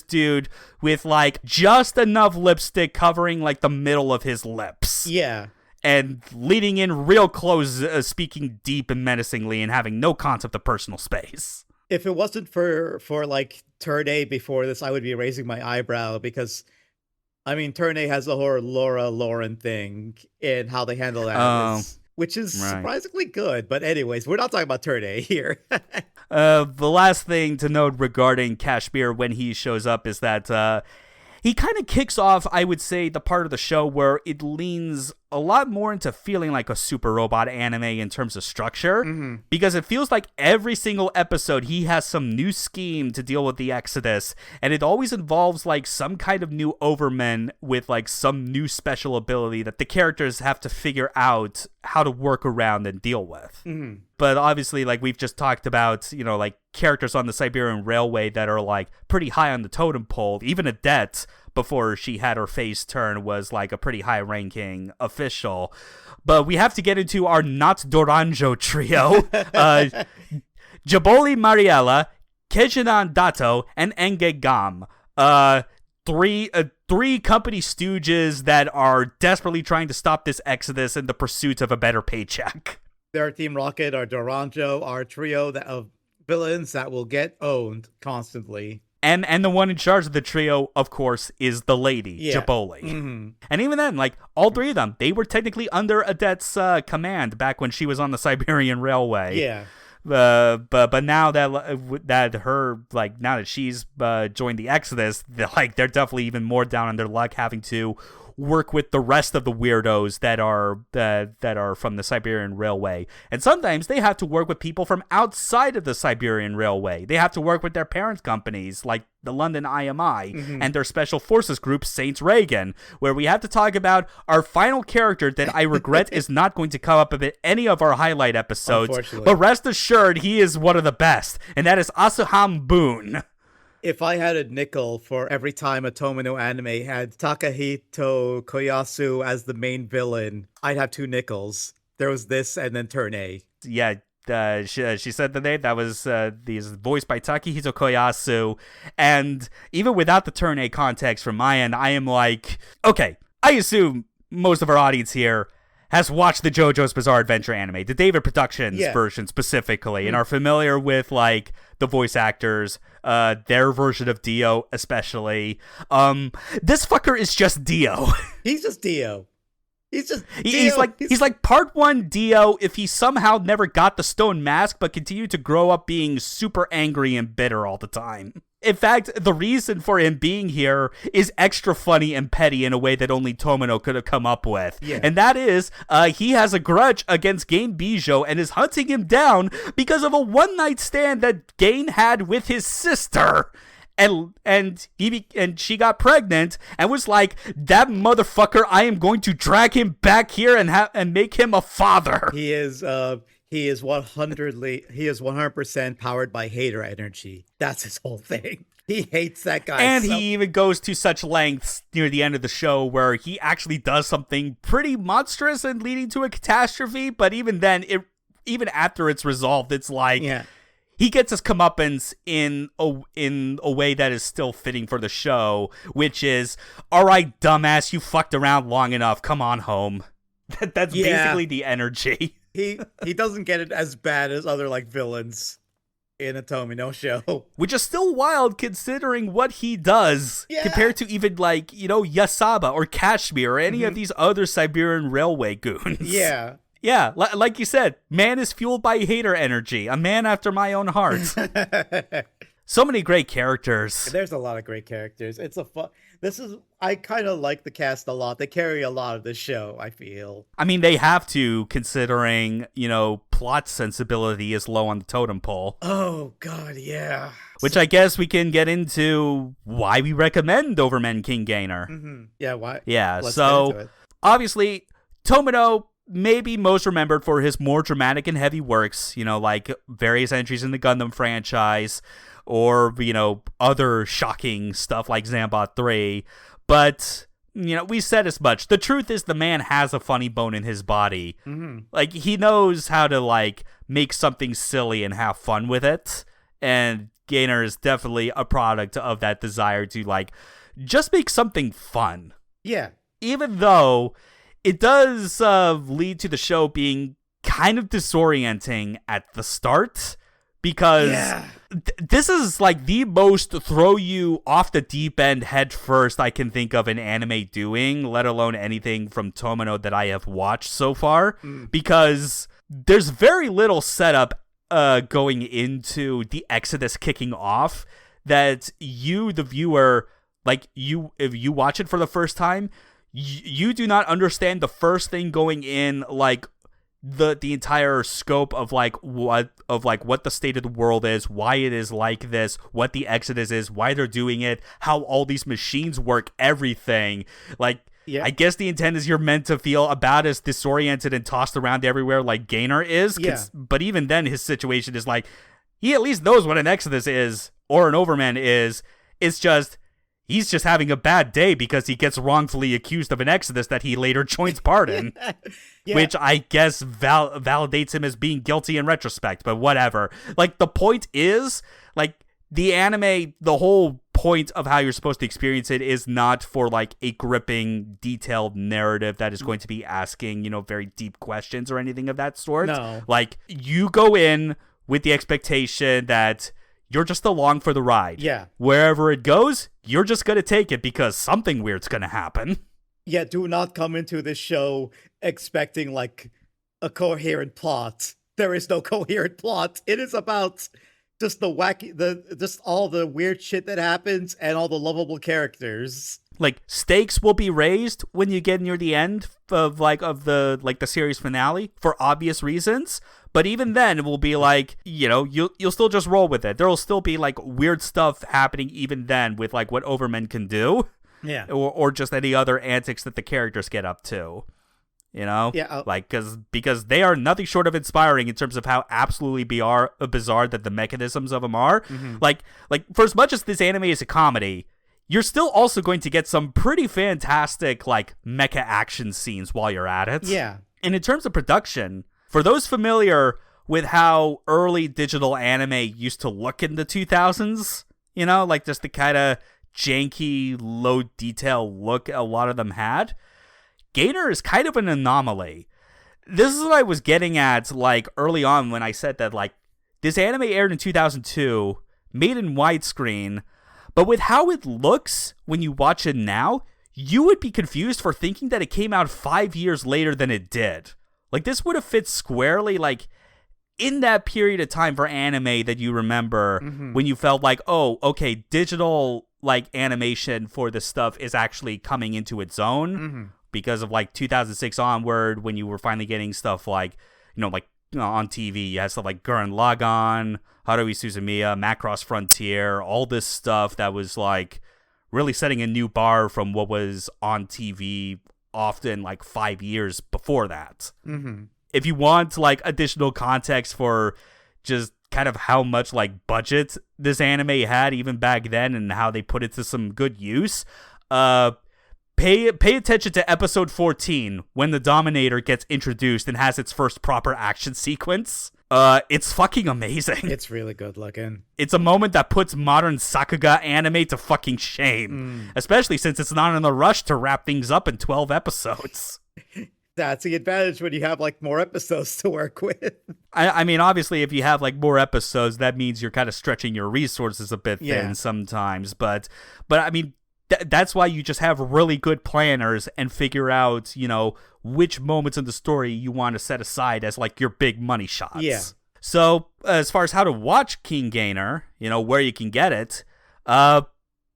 dude with like just enough lipstick covering like the middle of his lips. Yeah. And leaning in real close, speaking deep and menacingly, and having no concept of personal space. If it wasn't for like Turn A before this, I would be raising my eyebrow because, I mean, Turn A has the whole Laura Lauren thing and how they handle that. which is surprisingly good. But anyways, we're not talking about Turn A here. The last thing to note regarding Kashmir when he shows up is that he kind of kicks off, I would say, the part of the show where it leans a lot more into feeling like a super robot anime in terms of structure, because it feels like every single episode he has some new scheme to deal with the Exodus, and it always involves like some kind of new Overman with like some new special ability that the characters have to figure out how to work around and deal with. But obviously, like we've just talked about, you know, like characters on the Siberian Railway that are like pretty high on the totem pole. Even Adet, before she had her face turned, was like a pretty high ranking official. But we have to get into our not Doranjo trio. Jaboli Mariella, Kejinan Dato, and Enge Gam. Three company stooges that are desperately trying to stop this exodus in the pursuit of a better paycheck. They're Team Rocket, our Doranjo, our trio of villains that will get owned constantly. And the one in charge of the trio, of course, is the lady, Jaboli. And even then, like, all three of them, they were technically under Adet's command back when she was on the Siberian Railway. Yeah. But now now that she's joined the Exodus, they're definitely even more down on their luck, having to work with the rest of the weirdos that are from the Siberian Railway. And sometimes they have to work with people from outside of the Siberian Railway. They have to work with their parent companies like the London IMI and their special forces group Saints Reagan, where we have to talk about our final character that I regret is not going to come up in any of our highlight episodes. But rest assured, he is one of the best, and that is Asuham Boone. If I had a nickel for every time a Tomino anime had Takahito Koyasu as the main villain, I'd have 2 nickels. There was this and then Turn A. Yeah, she said the name. That was voiced by Takahito Koyasu. And even without the Turn A context from my end, I am like, okay, I assume most of our audience here has watched the JoJo's Bizarre Adventure anime, the David Productions version specifically, and are familiar with, like, the voice actors, their version of Dio especially. This fucker is just Dio. He's just Dio. He's like part 1 Dio if he somehow never got the stone mask but continued to grow up being super angry and bitter all the time. In fact, the reason for him being here is extra funny and petty in a way that only Tomino could have come up with. Yeah. And that is, he has a grudge against Gain Bijo and is hunting him down because of a one-night stand that Gain had with his sister. And she got pregnant and was like, that motherfucker, I am going to drag him back here and make him a father. He is 100% powered by hater energy. That's his whole thing. He hates that guy. And he even goes to such lengths near the end of the show where he actually does something pretty monstrous and leading to a catastrophe. But even then, even after it's resolved, it's like, he gets his comeuppance in a way that is still fitting for the show, which is, all right, dumbass, you fucked around long enough. Come on home. That's basically the energy. He doesn't get it as bad as other like villains in a Tomino show. Which is still wild considering what he does compared to even like, you know, Yasaba or Kashmir or any of these other Siberian Railway goons. Yeah. Yeah, like you said, man is fueled by hater energy. A man after my own heart. So many great characters. There's a lot of great characters. I kind of like the cast a lot. They carry a lot of the show, I feel. I mean, they have to, considering, you know, plot sensibility is low on the totem pole. Oh, God, yeah. Which I guess we can get into why we recommend Overman King Gainer. Yeah, why? Yeah, so obviously, Tomino may be most remembered for his more dramatic and heavy works, you know, like various entries in the Gundam franchise, or, you know, other shocking stuff like Zambot 3. But, you know, we said as much. The truth is the man has a funny bone in his body. Like, he knows how to, like, make something silly and have fun with it. And Gainer is definitely a product of that desire to, like, just make something fun. Yeah. Even though it does lead to the show being kind of disorienting at the start, because this is like the most throw you off the deep end head first I can think of an anime doing, let alone anything from Tomino that I have watched so far, because there's very little setup going into the Exodus kicking off that you, the viewer, like if you watch it for the first time, you do not understand the first thing going in, like the entire scope of what the state of the world is, why it is like this, what the Exodus is, why they're doing it, how all these machines work, everything. Like, I guess the intent is you're meant to feel about as disoriented and tossed around everywhere like Gainer is. But even then, his situation is like, he at least knows what an Exodus is, or an Overman is. It's just, he's just having a bad day because he gets wrongfully accused of an Exodus that he later joins part in. Which I guess validates him as being guilty in retrospect, but whatever. Like, the point is, like, the anime, the whole point of how you're supposed to experience it is not for, like, a gripping, detailed narrative that is going to be asking, you know, very deep questions or anything of that sort. No. Like, you go in with the expectation that you're just along for the ride. Yeah. Wherever it goes, you're just going to take it because something weird's going to happen. Yeah, do not come into this show expecting, like, a coherent plot. There is no coherent plot. It is about just the wacky, just all the weird shit that happens and all the lovable characters. Like, stakes will be raised when you get near the end of the series finale for obvious reasons. But even then, it will be like, you know, you'll still just roll with it. There will still be, like, weird stuff happening even then with, like, what Overmen can do. Yeah. Or just any other antics that the characters get up to. You know? Yeah. Like, because they are nothing short of inspiring in terms of how absolutely bizarre that the mechanisms of them are. Mm-hmm. Like, for as much as this anime is a comedy, you're still also going to get some pretty fantastic, like, mecha action scenes while you're at it. Yeah. And in terms of production, for those familiar with how early digital anime used to look in the 2000s, you know, like just the kind of janky, low detail look a lot of them had, Gainer is kind of an anomaly. This is what I was getting at, like, early on when I said that, like, this anime aired in 2002, made in widescreen, but with how it looks when you watch it now, you would be confused for thinking that it came out 5 years later than it did. Like, this would have fit squarely, like, in that period of time for anime that you remember when you felt like, oh, okay, digital, like, animation for this stuff is actually coming into its own because of, like, 2006 onward, when you were finally getting stuff like, you know, on TV, you had stuff like Gurren Lagann, Haruhi Suzumiya, Macross Frontier, all this stuff that was, like, really setting a new bar from what was on TV often, like, 5 years before that. If you want, like, additional context for just kind of how much, like, budget this anime had even back then and how they put it to some good use, pay attention to episode 14 when the Dominator gets introduced and has its first proper action sequence. It's fucking amazing. It's really good looking. It's a moment that puts modern Sakuga anime to fucking shame, especially since it's not in a rush to wrap things up in 12 episodes. That's the advantage when you have, like, more episodes to work with. I mean, obviously, if you have, like, more episodes, that means you're kind of stretching your resources a bit thin sometimes. But I mean, that's why you just have really good planners and figure out, you know, which moments in the story you want to set aside as, like, your big money shots. Yeah. So, as far as how to watch King Gainer, you know, where you can get it,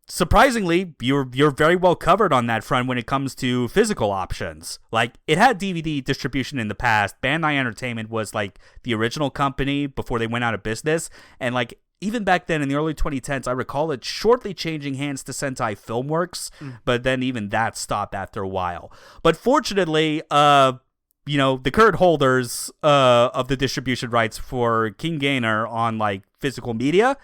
surprisingly, you're very well covered on that front when it comes to physical options. Like, it had DVD distribution in the past. Bandai Entertainment was, like, the original company before they went out of business, and, like, even back then in the early 2010s, I recall it shortly changing hands to Sentai Filmworks, but then even that stopped after a while. But fortunately, you know, the current holders of the distribution rights for King Gainer on, like, physical media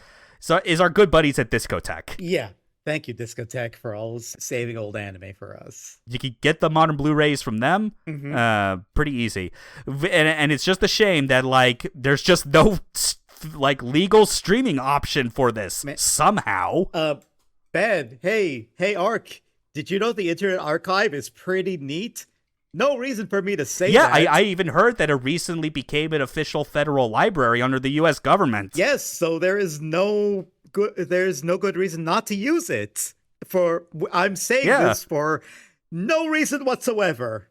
is our good buddies at Discotech. Yeah. Thank you, Discotech, for always saving old anime for us. You can get the modern Blu-rays from them pretty easy. And it's just a shame that, like, there's just no, like, legal streaming option for this somehow. Ben, hey, Ark, did you know the Internet Archive is pretty neat? No reason for me to say yeah, that. I even heard that it recently became an official federal library under the U.S. government. Yes, so there's no good reason not to use it. I'm saying this for no reason whatsoever.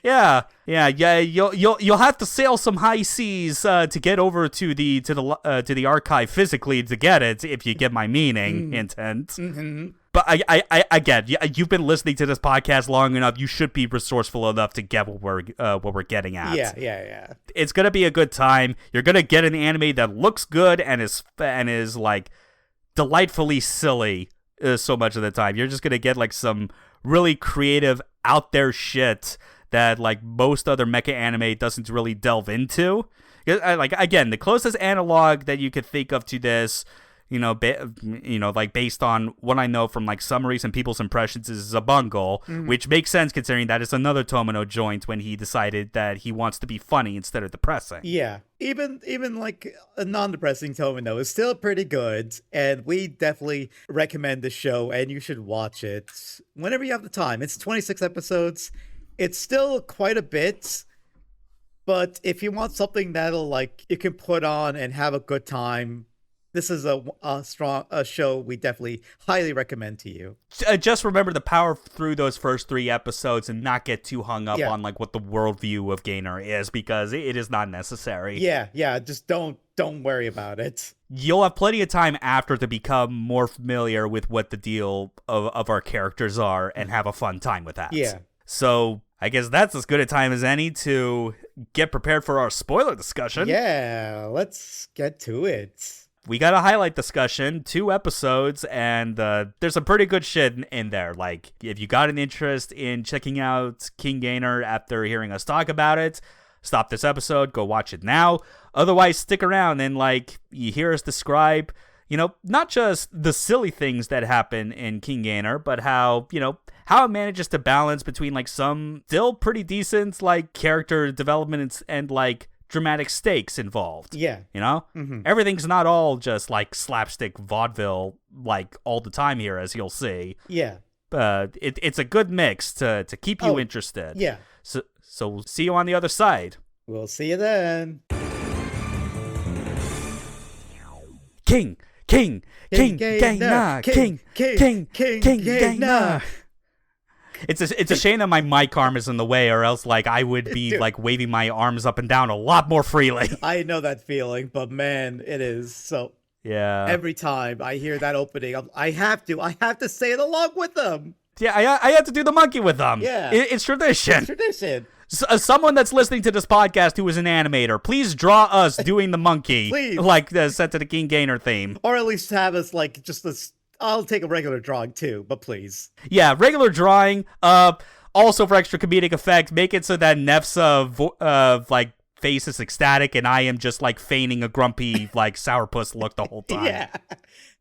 Yeah. You'll have to sail some high seas to get over to the archive physically to get it, if you get my meaning, intent. Mm-hmm. But I again, you've been listening to this podcast long enough. You should be resourceful enough to get what we're getting at. Yeah. It's gonna be a good time. You're gonna get an anime that looks good and is like delightfully silly so much of the time. You're just gonna get like some really creative, out there shit that like most other mecha anime doesn't really delve into. Like again, the closest analog that you could think of to this, like based on what I know from like summaries and people's impressions, is Zabungle, which makes sense considering that it's another Tomino joint when he decided that he wants to be funny instead of depressing. Yeah, even like a non-depressing Tomino is still pretty good, and we definitely recommend the show, and you should watch it whenever you have the time. It's 26 episodes. It's still quite a bit, but if you want something that'll like you can put on and have a good time, this is a strong show we definitely highly recommend to you. Just remember to power through those first 3 episodes and not get too hung up on like what the worldview of Gainer is, because it is not necessary. Yeah. Just don't worry about it. You'll have plenty of time after to become more familiar with what the deal of our characters are and have a fun time with that. Yeah. So I guess that's as good a time as any to get prepared for our spoiler discussion. Yeah, let's get to it. We got a highlight discussion, 2 episodes, and there's some pretty good shit in there. Like, if you got an interest in checking out King Gainer after hearing us talk about it, stop this episode, go watch it now. Otherwise, stick around and, like, you hear us describe, not just the silly things that happen in King Gainer, but how it manages to balance between, like, some still pretty decent, like, character development and like, dramatic stakes involved. Yeah. Everything's not all just like slapstick vaudeville like all the time here, as you'll see. Yeah. It's a good mix to keep you interested. Yeah. So we'll see you on the other side. We'll see you then. King Gainer. King Gainer. It's a shame that my mic arm is in the way, or else like I would be like waving my arms up and down a lot more freely. I know that feeling, but man, it is so. Yeah. Every time I hear that opening, I have to say it along with them. Yeah, I have to do the monkey with them. Yeah, it's tradition. It's tradition. Someone that's listening to this podcast who is an animator, please draw us doing the monkey, please, like set to the King Gainer theme, or at least have us like just this. I'll take a regular drawing too, but please. Yeah, regular drawing. Also for extra comedic effect, make it so that Neff's like face is ecstatic and I am just like feigning a grumpy like sourpuss look the whole time. Yeah,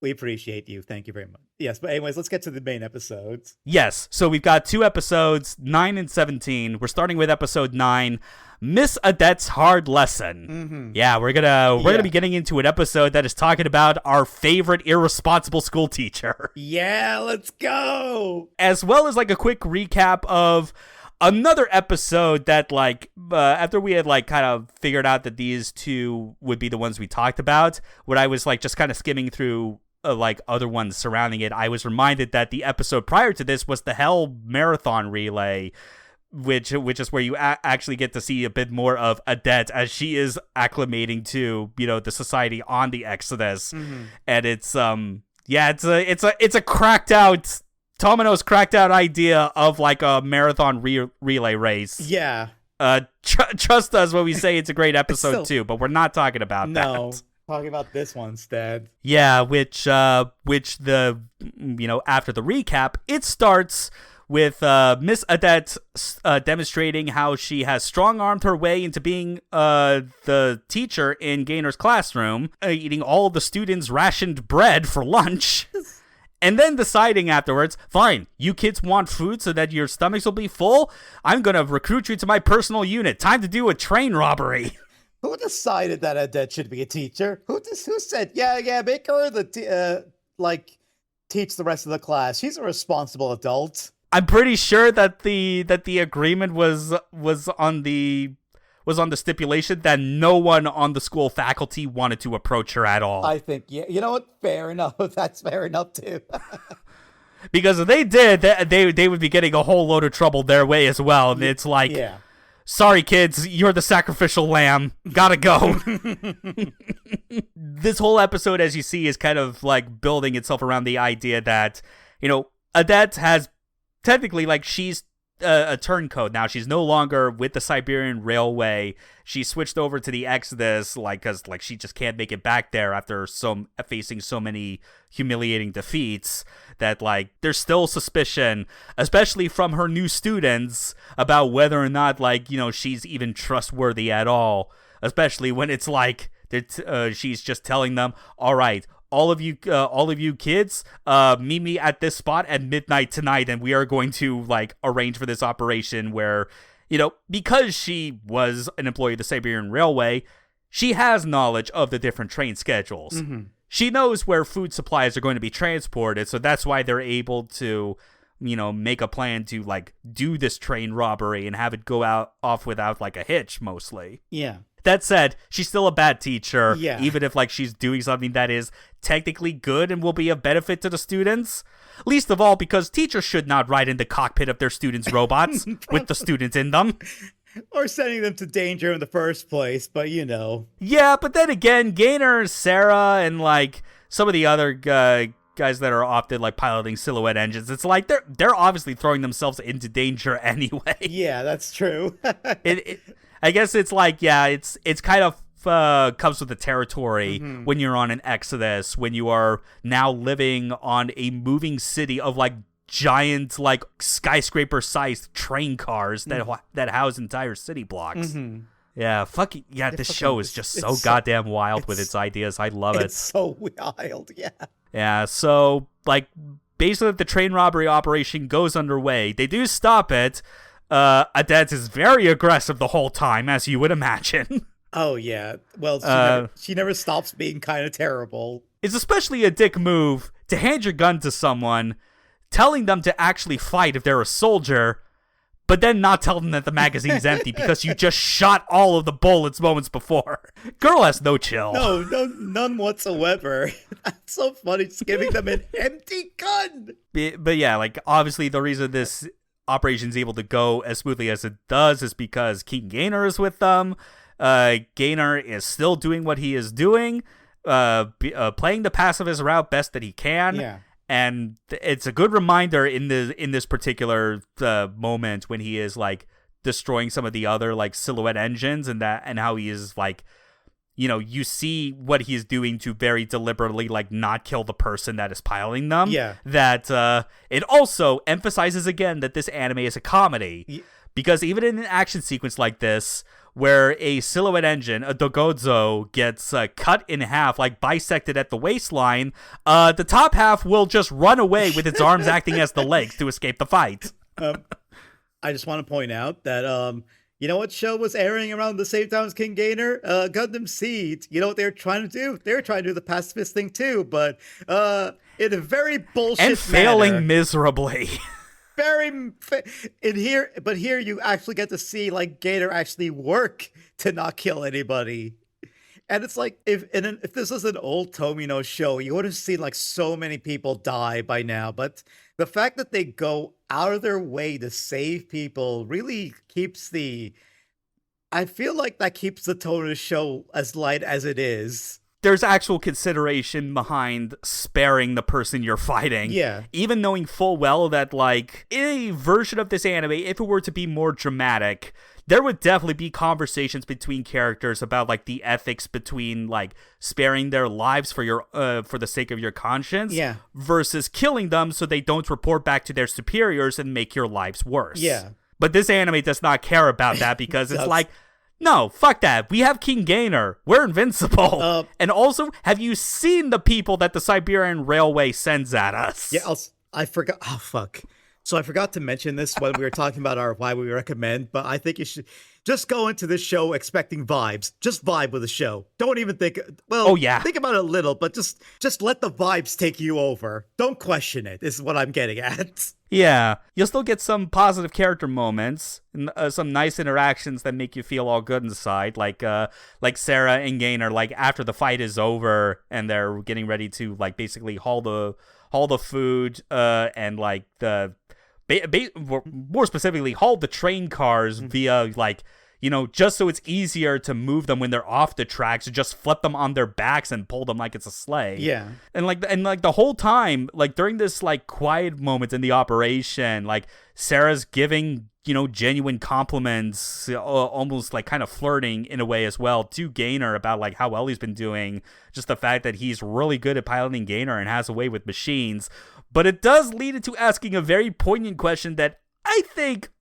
we appreciate you. Thank you very much. Yes, but anyways, let's get to the main episodes. Yes, so we've got 2 episodes, 9 and 17. We're starting with episode 9. Miss Adette's Hard Lesson. Yeah, we're gonna be getting into an episode that is talking about our favorite irresponsible school teacher. Yeah, let's go. As well as like a quick recap of another episode that like after we had like kind of figured out that these 2 would be the ones we talked about, when I was like just kind of skimming through like other ones surrounding it, I was reminded that the episode prior to this was the Hell Marathon Relay, which is where you actually get to see a bit more of Adette as she is acclimating to the society on the Exodus, and it's a cracked out Tomino's cracked out idea of like a marathon relay race. Yeah. Trust us when we say it's a great episode too, but we're not talking about that. Talking about this one instead. Yeah, which the after the recap, it starts with Miss Adette demonstrating how she has strong-armed her way into being the teacher in Gainer's classroom, eating all the students' rationed bread for lunch, and then deciding afterwards, fine, you kids want food so that your stomachs will be full? I'm going to recruit you to my personal unit. Time to do a train robbery. Who decided that Adette should be a teacher? Who said, yeah, make her teach the rest of the class. She's a responsible adult. I'm pretty sure that the agreement was on the stipulation that no one on the school faculty wanted to approach her at all. I think, yeah, you know what? Fair enough. That's fair enough too. Because if they did, they would be getting a whole load of trouble their way as well. And it's like, sorry, kids, you're the sacrificial lamb. Gotta go. This whole episode, as you see, is kind of like building itself around the idea that, Adet has technically, like, she's a turncoat now. She's no longer with the Siberian Railway. She switched over to the Exodus, because she just can't make it back there after facing so many humiliating defeats, that there's still suspicion, especially from her new students, about whether or not she's even trustworthy at all, especially when it's she's just telling them, all right, all of you kids, meet me at this spot at midnight tonight, and we are going to arrange for this operation where, because she was an employee of the Siberian Railway, she has knowledge of the different train schedules. Mm-hmm. She knows where food supplies are going to be transported, so that's why they're able to, make a plan to do this train robbery and have it go off without a hitch, mostly. Yeah. That said, she's still a bad teacher, even if she's doing something that is technically good and will be of benefit to the students. Least of all because teachers should not ride in the cockpit of their students' robots with the students in them. Or sending them to danger in the first place, but Yeah, but then again, Gainer, Sarah, and some of the other guys that are often piloting silhouette engines, it's they're obviously throwing themselves into danger anyway. Yeah, that's true. I guess it's it's kind of comes with the territory when you're on an Exodus, when you are now living on a moving city of giant skyscraper-sized train cars that house entire city blocks. Mm-hmm. Yeah, this show is just so goddamn wild with its ideas. I love it. It's so wild, yeah. Yeah, so basically the train robbery operation goes underway. They do stop it. Adet is very aggressive the whole time, as you would imagine. Oh, yeah. Well, she never stops being kind of terrible. It's especially a dick move to hand your gun to someone, telling them to actually fight if they're a soldier, but then not tell them that the magazine's empty because you just shot all of the bullets moments before. Girl has no chill. No, none whatsoever. That's so funny, just giving them an empty gun. But yeah, obviously the reason this operation's able to go as smoothly as it does is because King Gainer is with them. Gainer is still doing what he is doing, playing the pacifist route best that he can. Yeah. And it's a good reminder in this particular moment when he is destroying some of the other silhouette engines and how he is you see what he's doing to very deliberately not kill the person that is piloting them. Yeah. That it also emphasizes again that this anime is a comedy. Because even in an action sequence like this, where a silhouette engine, a dogozo, gets cut in half, bisected at the waistline, the top half will just run away with its arms acting as the legs to escape the fight. I just want to point out that you know what show was airing around the same time as King Gainer? Gundam Seed. You know what they were trying to do? They were trying to do the pacifist thing too, but in a very bullshit and failing manner. Miserably. But here you actually get to see Gainer actually work to not kill anybody. And it's if this was an old Tomino show, you would have seen so many people die by now. But the fact that they go out of their way to save people really keeps I feel that keeps the tone of the show as light as it is. There's actual consideration behind sparing the person you're fighting. Yeah. Even knowing full well that, in a version of this anime, if it were to be more dramatic, there would definitely be conversations between characters about, the ethics between, sparing their lives for the sake of your conscience versus killing them so they don't report back to their superiors and make your lives worse. Yeah. But this anime does not care about that because it's no, fuck that. We have King Gainer. We're invincible. And also, have you seen the people that the Siberian Railway sends at us? Yeah, I forgot. Oh, fuck. So I forgot to mention this when we were talking about our why we recommend, but I think you should just go into this show expecting vibes. Just vibe with the show. Don't even think, think about it a little, but just let the vibes take you over. Don't question it, is what I'm getting at. Yeah, you'll still get some positive character moments, some nice interactions that make you feel all good inside, like Sarah and Gainer, like after the fight is over and they're getting ready to like basically haul the food, and like more specifically haul the train cars via like, you know, just so it's easier to move them when they're off the tracks, to just flip them on their backs and pull them like it's a sleigh. Yeah. And like the whole time, like during this like quiet moment in the operation, like Sarah's giving, you know, genuine compliments, almost like kind of flirting in a way as well to Gainer about like how well he's been doing, just the fact that he's really good at piloting Gainer and has a way with machines. But it does lead into asking a very poignant question that I think,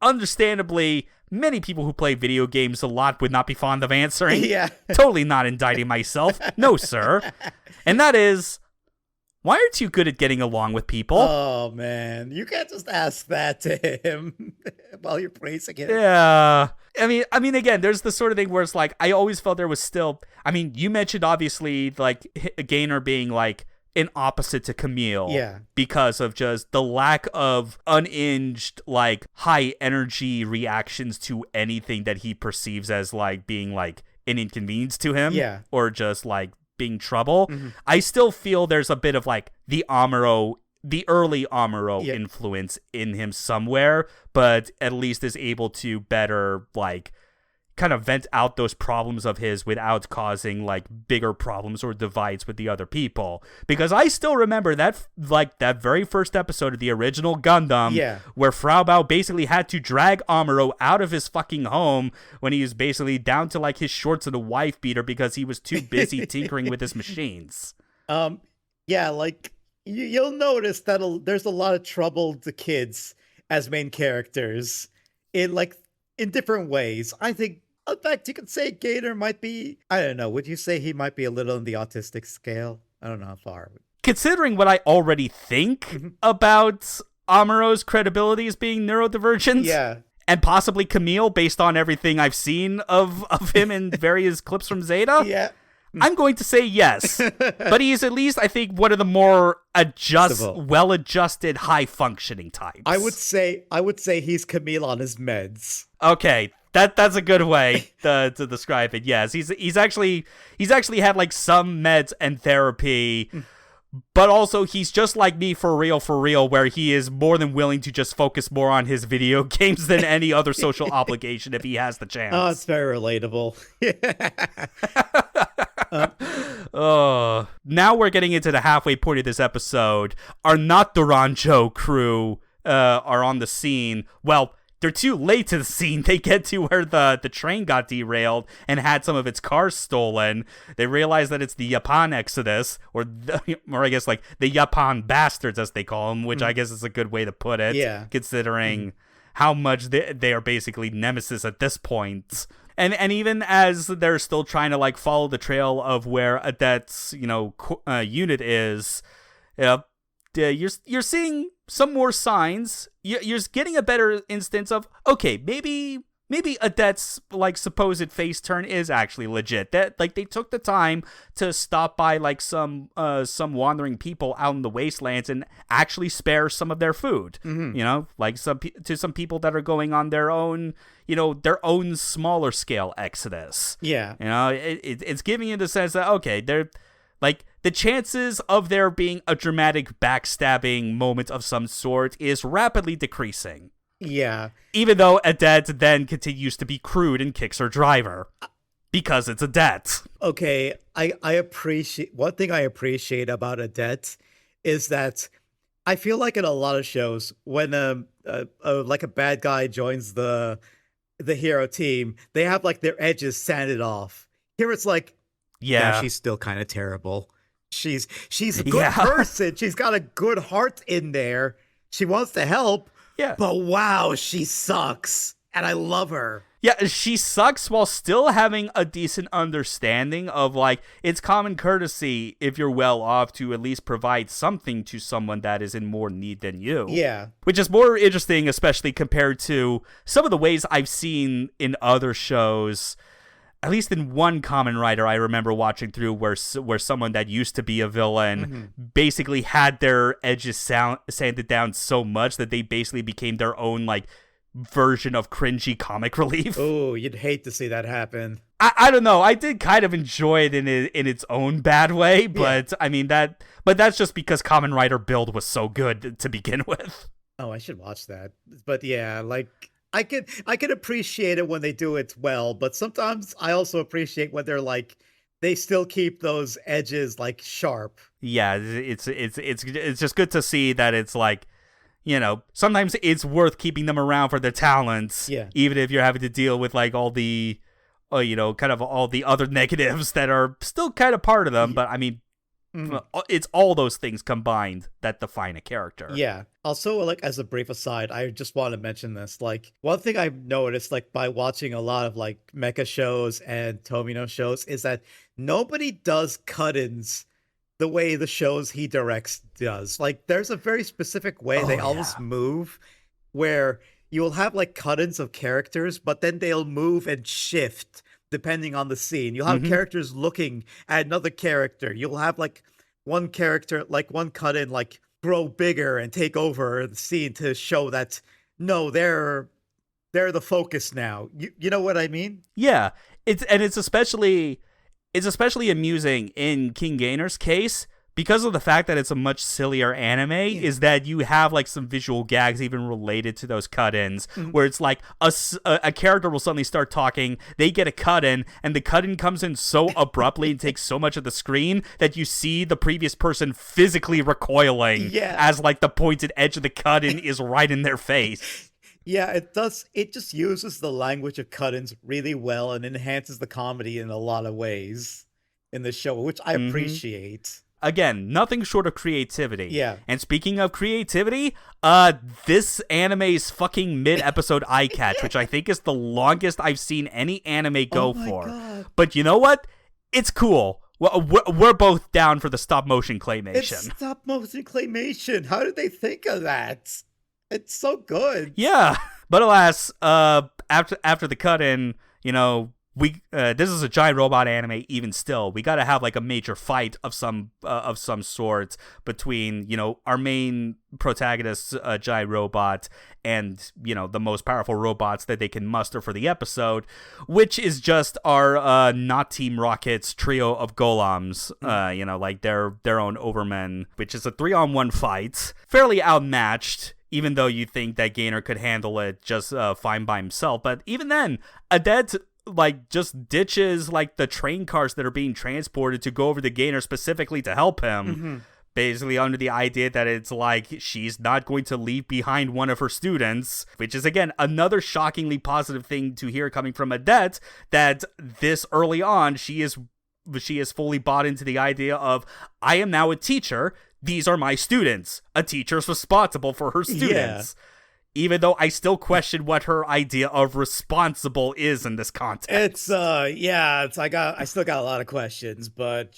understandably, many people who play video games a lot would not be fond of answering. Yeah. Totally not indicting myself. No, sir. And that is, why aren't you good at getting along with people? Oh, man. You can't just ask that to him while you're praising him. Yeah. I mean, again, there's the sort of thing where it's like, I always felt there was still, I mean, you mentioned obviously like Gainer being like an opposite to Camille. Yeah. Because of just the lack of unhinged, like, high energy reactions to anything that he perceives as like being like an inconvenience to him. Yeah. Or just like being trouble. I still feel there's a bit of like the early Amuro influence in him somewhere, but at least is able to better like kind of vent out those problems of his without causing like bigger problems or divides with the other people. Because I still remember that very first episode of the original Gundam, where Frau Bao basically had to drag Amuro out of his fucking home when he was basically down to like his shorts and a wife beater because he was too busy tinkering with his machines. Yeah, like you'll notice that there's a lot of troubled kids as main characters in different ways. I think, in fact, you could say Gainer might be, I don't know, would you say he might be a little on the autistic scale? I don't know how far. Considering what I already think about Amuro's credibility as being neurodivergent, and possibly Camille, based on everything I've seen of him in various clips from Zeta, I'm going to say yes. But he's at least, I think, one of the more well-adjusted, high-functioning types. I would say he's Camille on his meds. Okay, that's a good way to describe it. Yes, he's actually had like some meds and therapy, but also he's just like me for real, where he is more than willing to just focus more on his video games than any other social obligation if he has the chance. Oh, it's very relatable. Now we're getting into the halfway point of this episode. Our not Duranjo crew are on the scene. Well, they're too late to the scene. They get to where the train got derailed and had some of its cars stolen. They realize that it's the Japan Exodus, or I guess like the Japan bastards, as they call them, which I guess is a good way to put it, considering how much they are basically nemesis at this point. And even as they're still trying to like follow the trail of where Adet's unit is, you're seeing some more signs. You're getting a better instance of, okay, maybe Adet's like supposed face turn is actually legit. That like they took the time to stop by like some wandering people out in the wastelands and actually spare some of their food. Like some people that are going on their own smaller scale exodus. It's giving you the sense that, okay, they're like, the chances of there being a dramatic backstabbing moment of some sort is rapidly decreasing. Yeah. Even though Adet then continues to be crude and kicks her driver. Because it's Adet. Okay, I appreciate, one thing I appreciate about Adet is that I feel like in a lot of shows, when like a bad guy joins the hero team, they have like their edges sanded off. Here it's like, yeah, she's still kind of terrible. She's a good person. She's got a good heart in there. She wants to help. Yeah. But wow, she sucks. And I love her. Yeah, she sucks while still having a decent understanding of, like, it's common courtesy if you're well off to at least provide something to someone that is in more need than you. Yeah. Which is more interesting, especially compared to some of the ways I've seen in other shows at least in one Kamen Rider I remember watching through where someone that used to be a villain basically had their edges sanded down so much that they basically became their own like version of cringy comic relief. Oh, you'd hate to see that happen. I don't know. I did kind of enjoy it in its own bad way, but I mean that's just because Kamen Rider Build was so good to begin with. Oh, I should watch that. But yeah, like I could appreciate it when they do it well, but sometimes I also appreciate when they're like they still keep those edges like sharp. Yeah, it's just good to see that it's like, you know, sometimes it's worth keeping them around for their talents, even if you're having to deal with like all the you know, kind of all the other negatives that are still kind of part of them, but I mean it's all those things combined that define a character. Yeah. Also, like, as a brief aside, I just want to mention this. Like, one thing I've noticed, like, by watching a lot of, like, mecha shows and Tomino shows is that nobody does cut-ins the way the shows he directs does. Like, there's a very specific way they always move where you'll have, like, cut-ins of characters, but then they'll move and shift depending on the scene. You'll have characters looking at another character. You'll have like one character, like one cut in, like grow bigger and take over the scene to show that no, they're the focus now. You know what I mean? Yeah, it's especially amusing in King Gainer's case because of the fact that it's a much sillier anime, is that you have like some visual gags even related to those cut-ins, where it's like a character will suddenly start talking, they get a cut-in, and the cut-in comes in so abruptly and takes so much of the screen that you see the previous person physically recoiling as like the pointed edge of the cut-in is right in their face. Yeah, it does. It just uses the language of cut-ins really well and enhances the comedy in a lot of ways in the show, which I appreciate. Again, nothing short of creativity. Yeah. And speaking of creativity, this anime's fucking mid-episode eye catch, which I think is the longest I've seen any anime go for. God. But you know what? It's cool. We're both down for the stop-motion claymation. It's stop-motion claymation. How did they think of that? It's so good. Yeah. But alas, after the cut-in, you know, this is a giant robot anime. Even still, we gotta have like a major fight of some sort between, you know, our main protagonist, giant robot, and, you know, the most powerful robots that they can muster for the episode, which is just our not Team Rocket's trio of golems. You know, like their own Overmen, which is a 3-on-1 fight, fairly outmatched. Even though you think that Gainer could handle it just fine by himself, but even then, Adet like just ditches like the train cars that are being transported to go over to Gainer specifically to help him, basically under the idea that it's like she's not going to leave behind one of her students, which is again another shockingly positive thing to hear coming from Adet, that this early on she is fully bought into the idea of, I am now a teacher, these are my students, a teacher's responsible for her students. Even though I still question what her idea of responsible is in this context. I still got a lot of questions, but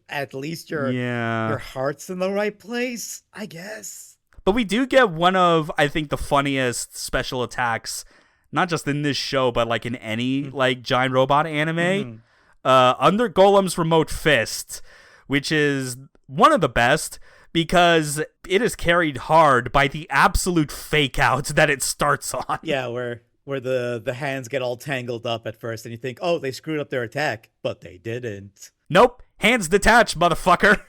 at least your heart's in the right place, I guess. But we do get one of, I think, the funniest special attacks, not just in this show, but like in any like giant robot anime. Under Golem's remote fist, which is one of the best, because it is carried hard by the absolute fake out that it starts on. Yeah, where the hands get all tangled up at first and you think, oh, they screwed up their attack, but they didn't. Nope. Hands detached, motherfucker.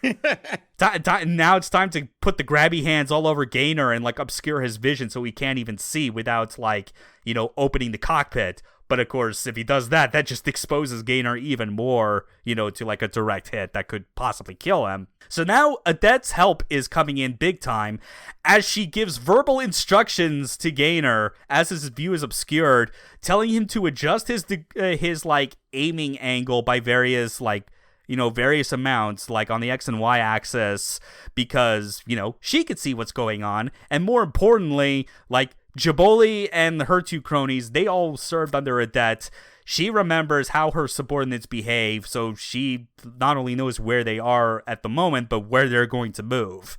Now it's time to put the grabby hands all over Gainer and like obscure his vision so he can't even see without like, you know, opening the cockpit. But of course, if he does that, that just exposes Gainer even more, you know, to like a direct hit that could possibly kill him. So now Adet's help is coming in big time as she gives verbal instructions to Gainer as his view is obscured, telling him to adjust his like aiming angle by various like, you know, various amounts, like on the X and Y axis, because, you know, she could see what's going on. And more importantly, like, Jaboli and her two cronies, they all served under Adet. She remembers how her subordinates behave, so she not only knows where they are at the moment, but where they're going to move.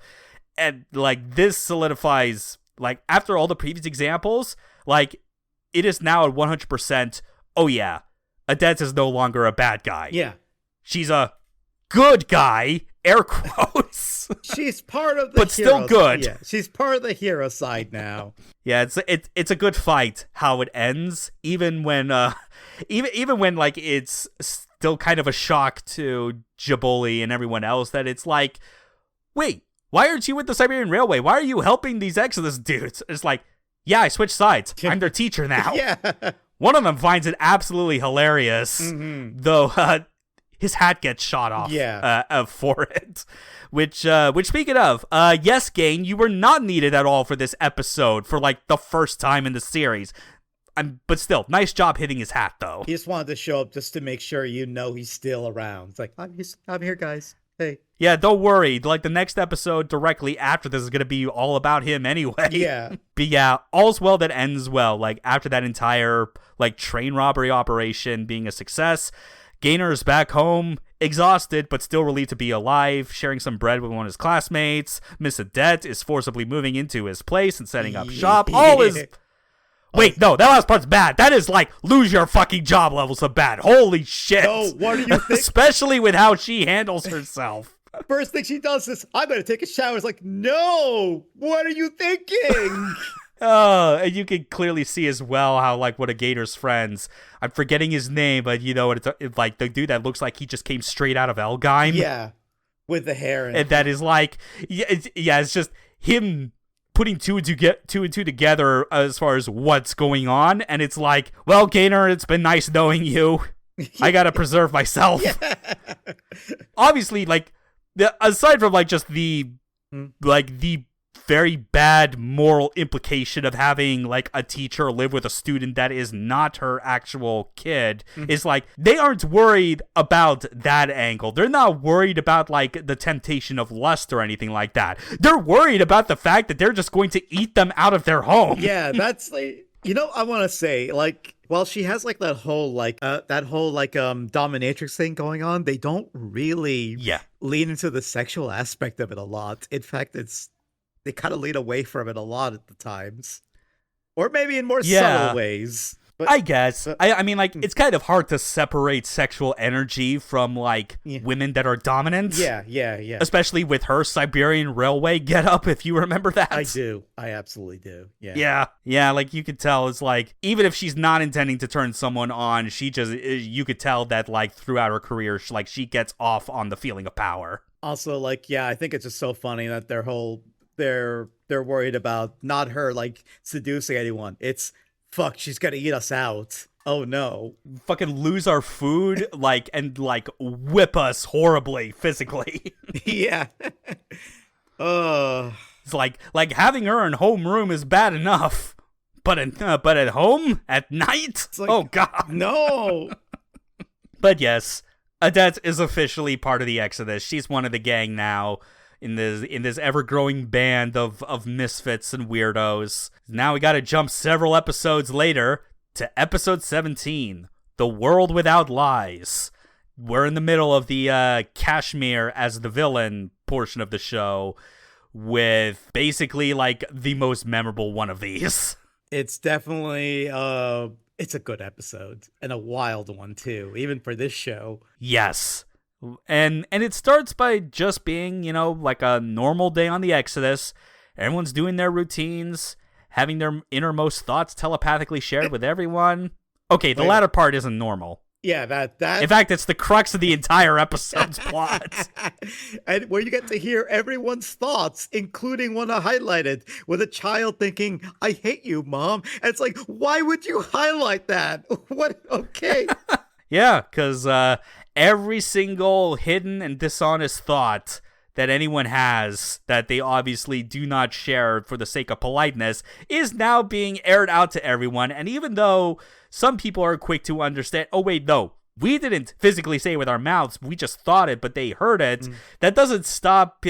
And, like, this solidifies, like, after all the previous examples, like, it is now at 100%, oh yeah, Adetz is no longer a bad guy. Yeah. She's a good guy, air quotes. She's part of the but still good. Yeah, she's part of the hero side now. Yeah, it's a good fight how it ends, even when even when like it's still kind of a shock to Jaboli and everyone else that it's like, wait, why aren't you with the Siberian Railway? Why are you helping these Exodus dudes? It's like, yeah, I switched sides. I'm their teacher now. Yeah. One of them finds it absolutely hilarious, though his hat gets shot off for it. Which speaking of, yes, Gain, you were not needed at all for this episode for like the first time in the series. But still, nice job hitting his hat, though. He just wanted to show up just to make sure he's still around. It's like, I'm here, guys. Hey. Yeah, don't worry. Like, the next episode directly after this is going to be all about him anyway. Yeah. But yeah, all's well that ends well. Like, after that entire, like, train robbery operation being a success, Gainer's back home, exhausted, but still relieved to be alive, sharing some bread with one of his classmates. Miss Adet is forcibly moving into his place and setting up shop. All is... Wait, no, that last part's bad. That is like lose your fucking job levels of bad. Holy shit. No, what do you think? Especially with how she handles herself. First thing she does is, I'm going to take a shower. It's like, no, what are you thinking? And you can clearly see as well how, like, one of Gainer's friends, I'm forgetting his name, but you know, it's like the dude that looks like he just came straight out of Elgheim. Yeah, with the hair. And that is like, it's just him putting two and two together as far as what's going on, and it's like, well, Gainer, it's been nice knowing you. I gotta preserve myself. Yeah. Obviously, like, aside from like just the very bad moral implication of having like a teacher live with a student that is not her actual kid, is like they aren't worried about that angle. They're not worried about like the temptation of lust or anything like that. They're worried about the fact that they're just going to eat them out of their home. Yeah, that's like, I want to say, like, while she has like that whole dominatrix thing going on, they don't really lean into the sexual aspect of it a lot. In fact, they kind of lean away from it a lot at the times. Or maybe in more subtle ways. But, I guess. I mean, like, it's kind of hard to separate sexual energy from, like, women that are dominant. Yeah. Especially with her Siberian Railway getup, if you remember that. I do. I absolutely do. Yeah. Yeah, like, you could tell, it's like, even if she's not intending to turn someone on, you could tell that, like, throughout her career, she gets off on the feeling of power. Also, like, I think it's just so funny that they're worried about not her like seducing anyone. It's fuck, she's gonna eat us out. Oh no. Fucking lose our food, like, and like whip us horribly physically. Yeah. It's like having her in homeroom is bad enough, but at home at night? Like, oh god. No. But yes, Adet is officially part of the Exodus. She's one of the gang now. In this ever-growing band of misfits and weirdos. Now we gotta jump several episodes later to episode 17, The World Without Lies. We're in the middle of the Kashmir as the villain portion of the show, with basically like the most memorable one of these. It's definitely it's a good episode, and a wild one too, even for this show. Yes. And it starts by just being, like a normal day on the Exodus. Everyone's doing their routines, having their innermost thoughts telepathically shared with everyone. Okay, the latter part isn't normal. Yeah, that. In fact, it's the crux of the entire episode's plot. And where you get to hear everyone's thoughts, including one I highlighted, with a child thinking, I hate you, Mom. And it's like, why would you highlight that? What? Okay. Yeah, because every single hidden and dishonest thought that anyone has that they obviously do not share for the sake of politeness is now being aired out to everyone. And even though some people are quick to understand, oh wait, no, we didn't physically say it with our mouths, we just thought it, but they heard it. That doesn't stop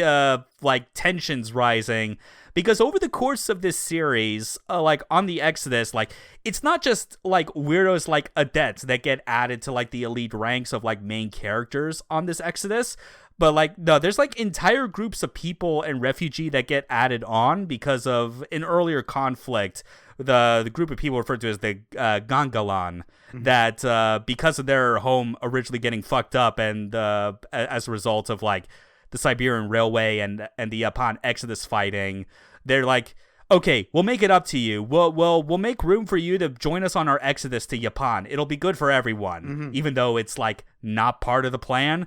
like tensions rising. Because over the course of this series, like on the Exodus, like it's not just like weirdos like Adet that get added to like the elite ranks of like main characters on this Exodus, But like, no, there's like entire groups of people and refugee that get added on because of an earlier conflict. The group of people referred to as the Gangalan, that because of their home originally getting fucked up, and as a result of like the Siberian Railway and the Japan Exodus fighting, they're like, okay, we'll make it up to you. We'll make room for you to join us on our exodus to Japan. It'll be good for everyone, even though it's like not part of the plan.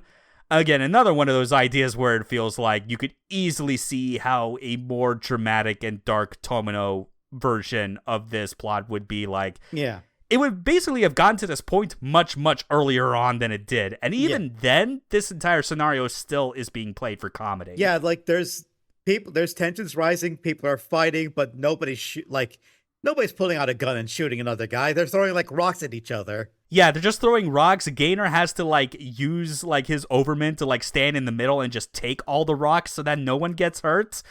Again, another one of those ideas where it feels like you could easily see how a more dramatic and dark Tomino version of this plot would be like. Yeah. It would basically have gotten to this point much, much earlier on than it did. And even then, this entire scenario still is being played for comedy. Yeah, like there's tensions rising, people are fighting, but nobody's pulling out a gun and shooting another guy. They're throwing like rocks at each other. Yeah, they're just throwing rocks. Gainer has to like use like his Overman to like stand in the middle and just take all the rocks so that no one gets hurt.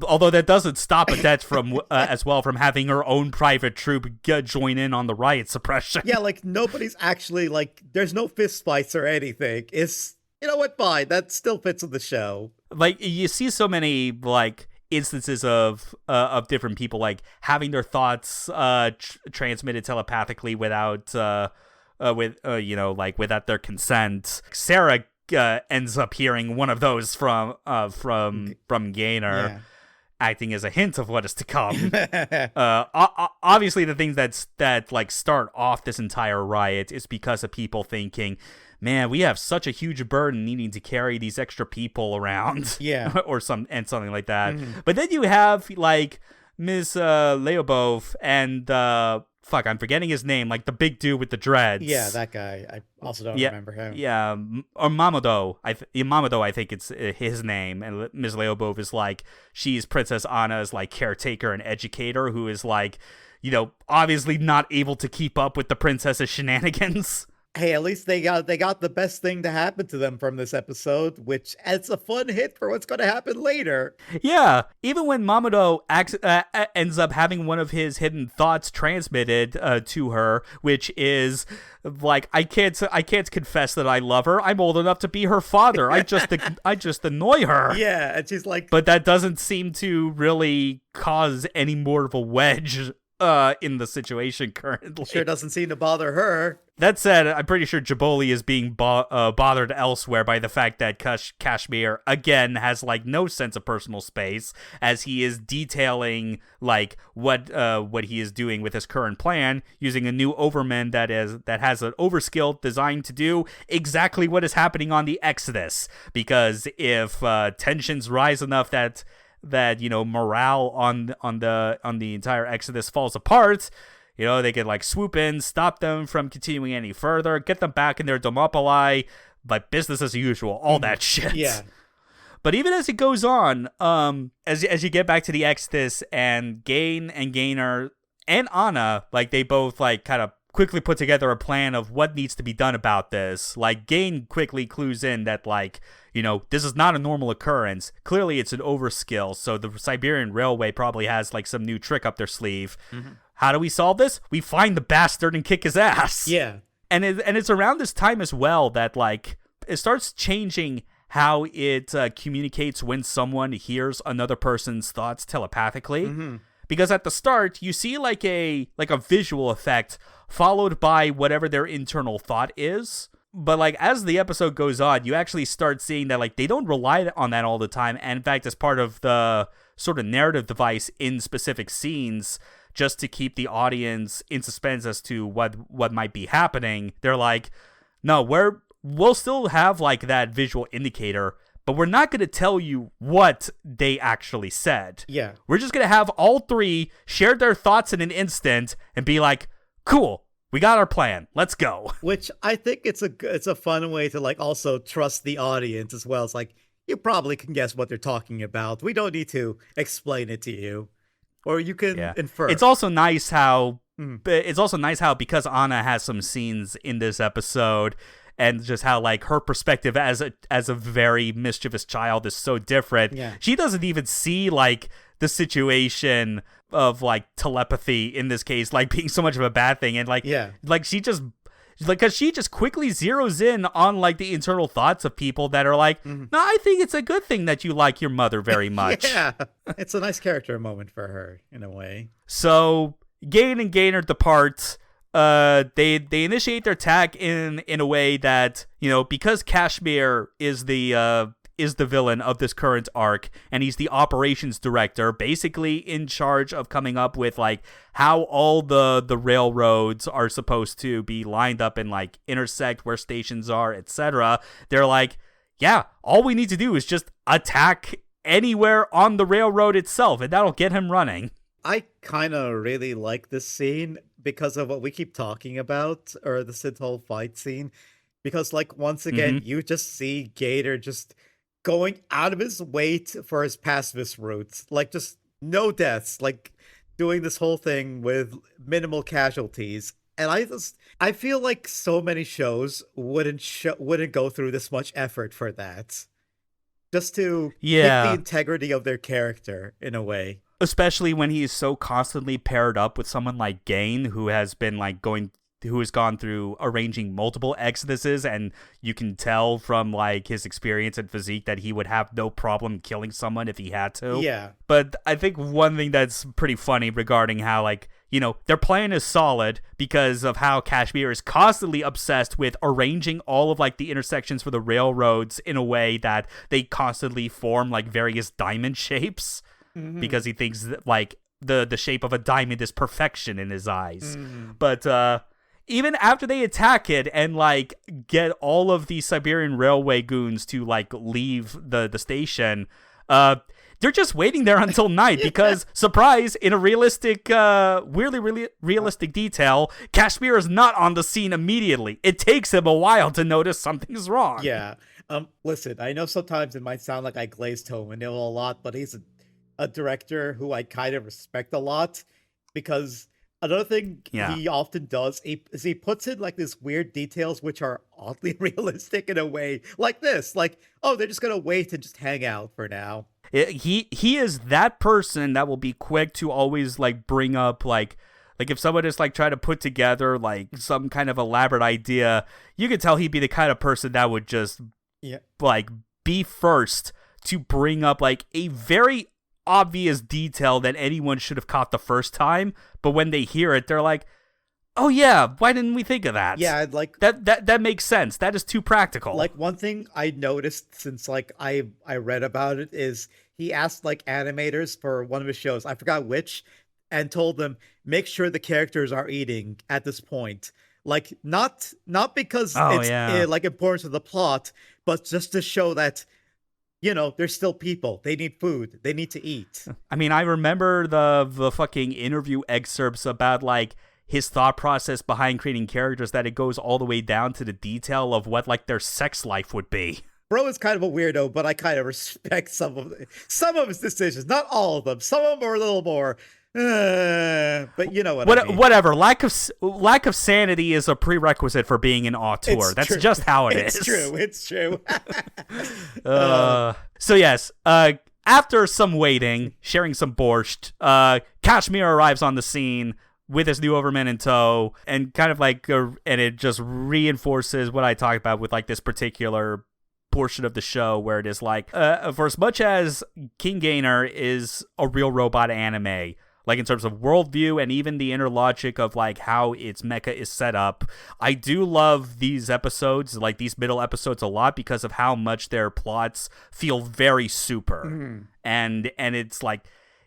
Although that doesn't stop Odette from as well from having her own private troop join in on the riot suppression. Yeah, like nobody's actually like there's no fist fights or anything. It's, you know what, fine, that still fits in the show. Like you see so many like instances of different people like having their thoughts transmitted telepathically without without their consent. Sarah ends up hearing one of those from Gainer, acting as a hint of what is to come. Obviously, the things that like start off this entire riot is because of people thinking, man, we have such a huge burden needing to carry these extra people around. Yeah. or something like that. But then you have like Ms. Leobov and I'm forgetting his name, like the big dude with the dreads. Yeah, that guy. I also don't remember him. Yeah, or Mamodo. Mamodo, I think it's his name. And Ms. Leobov is like, she's Princess Anna's like caretaker and educator who is like, obviously not able to keep up with the princess's shenanigans. Hey, at least they got the best thing to happen to them from this episode, which adds a fun hit for what's going to happen later. Yeah, even when Mamodo ends up having one of his hidden thoughts transmitted to her, which is like, I can't confess that I love her. I'm old enough to be her father. I just annoy her. Yeah, and she's like, but that doesn't seem to really cause any more of a wedge in the situation currently. Sure doesn't seem to bother her. That said, I'm pretty sure Jaboli is being bothered elsewhere by the fact that Kashmir, again, has, like, no sense of personal space, as he is detailing, like, what he is doing with his current plan, using a new Overman that has an overskill designed to do exactly what is happening on the Exodus. Because if tensions rise enough that morale on the entire Exodus falls apart, they could like swoop in, stop them from continuing any further, get them back in their Domopoli, like business as usual, all that shit. Yeah. But even as it goes on, as you get back to the Exodus, and Gainer and Anna, like they both like kind of quickly put together a plan of what needs to be done about this. Like Gain quickly clues in that like, this is not a normal occurrence. Clearly it's an overskill, so the Siberian Railway probably has like some new trick up their sleeve. How do we solve this? We find the bastard and kick his ass. Yeah. And it's around this time as well that like it starts changing how it communicates when someone hears another person's thoughts telepathically. Because at the start you see like a visual effect followed by whatever their internal thought is. But like as the episode goes on, you actually start seeing that like they don't rely on that all the time. And in fact, as part of the sort of narrative device in specific scenes, just to keep the audience in suspense as to what might be happening, they're like, no, we'll still have like that visual indicator, but we're not going to tell you what they actually said. Yeah. We're just going to have all three share their thoughts in an instant and be like, cool, we got our plan. Let's go. Which I think it's a fun way to like also trust the audience as well. It's like, you probably can guess what they're talking about. We don't need to explain it to you. Or you can infer. It's also nice how because Anna has some scenes in this episode, and just how like her perspective as a very mischievous child is so different. Yeah. She doesn't even see like the situation of like telepathy in this case like being so much of a bad thing, and like she Like, because she just quickly zeroes in on like the internal thoughts of people that are like, no, I think it's a good thing that you like your mother very much. Yeah, it's a nice character moment for her in a way. So Gain and Gainer depart. They initiate their attack in a way that, because Kashmir is the villain of this current arc, and he's the operations director, basically in charge of coming up with like how all the railroads are supposed to be lined up and like intersect where stations are, etc. They're like, yeah, all we need to do is just attack anywhere on the railroad itself, and that'll get him running. I kind of really like this scene because of what we keep talking about, or this whole fight scene. Because, like, once again, you just see Gator just going out of his way for his pacifist route. Like, just no deaths. Like, doing this whole thing with minimal casualties. And I feel like so many shows wouldn't go through this much effort for that. Just to keep the integrity of their character, in a way. Especially when he is so constantly paired up with someone like Gain, who has been like who has gone through arranging multiple exoduses, and you can tell from like his experience and physique that he would have no problem killing someone if he had to. Yeah. But I think one thing that's pretty funny regarding how like, their plan is solid because of how Kashmir is constantly obsessed with arranging all of like the intersections for the railroads in a way that they constantly form like various diamond shapes. Because he thinks that, like, the shape of a diamond is perfection in his eyes. But even after they attack it and, like, get all of the Siberian Railway goons to, like, leave the station, they're just waiting there until night because, surprise, in a realistic, weirdly realistic detail, Kashmir is not on the scene immediately. It takes him a while to notice something's wrong. Yeah. Listen, I know sometimes it might sound like I glazed Tomino a lot, but he's a director who I kind of respect a lot, because another thing he often does is he puts in like these weird details which are oddly realistic in a way, like this, like, oh, they're just gonna wait and just hang out for now. He is that person that will be quick to always like bring up like if someone is like trying to put together like some kind of elaborate idea, you could tell he'd be the kind of person that would just like be first to bring up like a very obvious detail that anyone should have caught the first time, but when they hear it, they're like, "Oh yeah, why didn't we think of that?" Yeah, like that makes sense. That is too practical. Like, one thing I noticed since like I read about it is he asked like animators for one of his shows, I forgot which, and told them make sure the characters are eating at this point. Like not because it's like important to the plot, but just to show that they're still people. They need food. They need to eat. I mean, I remember the fucking interview excerpts about, like, his thought process behind creating characters, that it goes all the way down to the detail of what, like, their sex life would be. Bro is kind of a weirdo, but I kind of respect some of his decisions. Not all of them. Some of them are a little more... but you know what I mean. Whatever. Lack of sanity is a prerequisite for being an auteur. That's just how it's true. It's true. So yes, after some waiting, sharing some borscht, Kashmir arrives on the scene with his new Overman in tow, and kind of like, and it just reinforces what I talked about with like this particular portion of the show where it is like, for as much as King Gainer is a real robot anime, like in terms of worldview and even the inner logic of like how its mecha is set up, I do love these episodes, like these middle episodes, a lot because of how much their plots feel very super. And it's like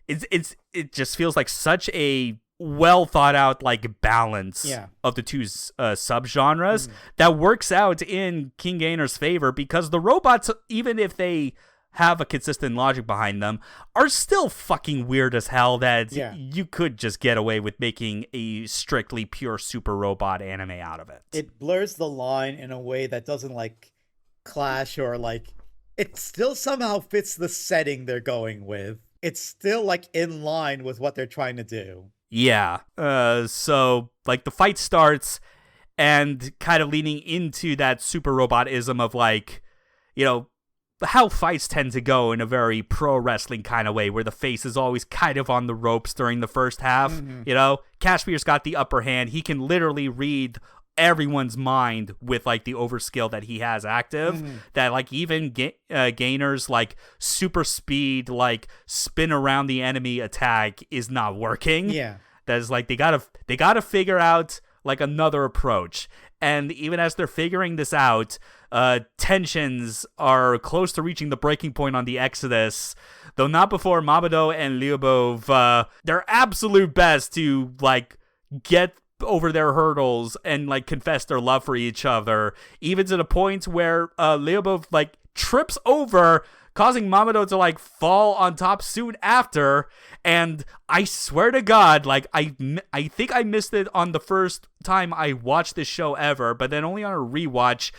it just feels like such a well thought out like balance of the two subgenres that works out in King Gainer's favor, because the robots, even if they have a consistent logic behind them, are still fucking weird as hell, that you could just get away with making a strictly pure super robot anime out of it. It blurs the line in a way that doesn't like clash, or like it still somehow fits the setting they're going with. It's still like in line with what they're trying to do. Yeah. So like the fight starts, and kind of leaning into that super robotism of like, how fights tend to go in a very pro wrestling kind of way, where the face is always kind of on the ropes during the first half. Kashmir's got the upper hand. He can literally read everyone's mind with like the overskill that he has active, that like even Gainer's like super speed like spin around the enemy attack is not working. Yeah, that is like they gotta figure out like another approach. And even as they're figuring this out, tensions are close to reaching the breaking point on the Exodus, though not before Mamodo and Lyubov their absolute best to like get over their hurdles and like confess their love for each other, even to the point where Lyubov like trips over, causing Mamodo to like fall on top soon after. And I swear to God, like I think I missed it on the first time I watched this show ever, but then only on a rewatch.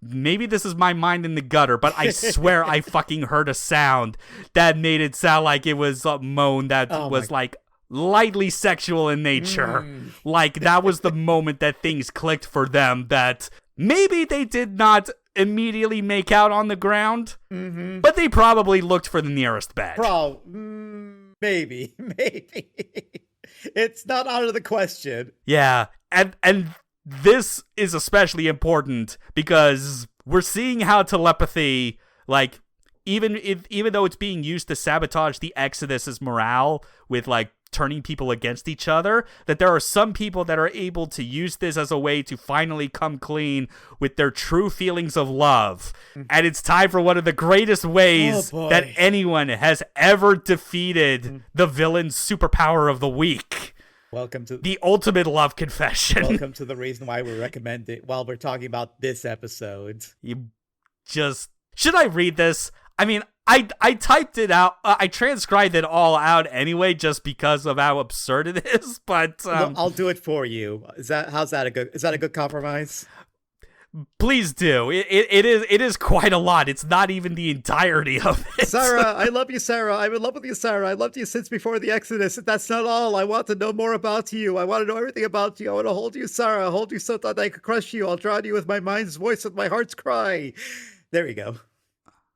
Maybe this is my mind in the gutter, but I swear I fucking heard a sound that made it sound like it was a moan that was like lightly sexual in nature. Like that was the moment that things clicked for them, that maybe they did not immediately make out on the ground, but they probably looked for the nearest bed. Maybe. It's not out of the question. Yeah, and this is especially important because we're seeing how telepathy, like, even though it's being used to sabotage the Exodus's morale with like turning people against each other, that there are some people that are able to use this as a way to finally come clean with their true feelings of love. And it's time for one of the greatest ways that anyone has ever defeated the villain's superpower of the week. Welcome to the ultimate love confession. Welcome to the reason why we recommend it while we're talking about this episode. Should I read this? I mean, I typed it out. I transcribed it all out anyway, just because of how absurd it is. But I'll do it for you. Is that a good compromise? Please do. It is quite a lot. It's not even the entirety of it. Sarah, I love you, Sarah. I'm in love with you, Sarah. I loved you since before the Exodus. That's not all. I want to know more about you. I want to know everything about you. I want to hold you, Sarah. I'll hold you so that I can crush you. I'll drown you with my mind's voice, with my heart's cry. There you go.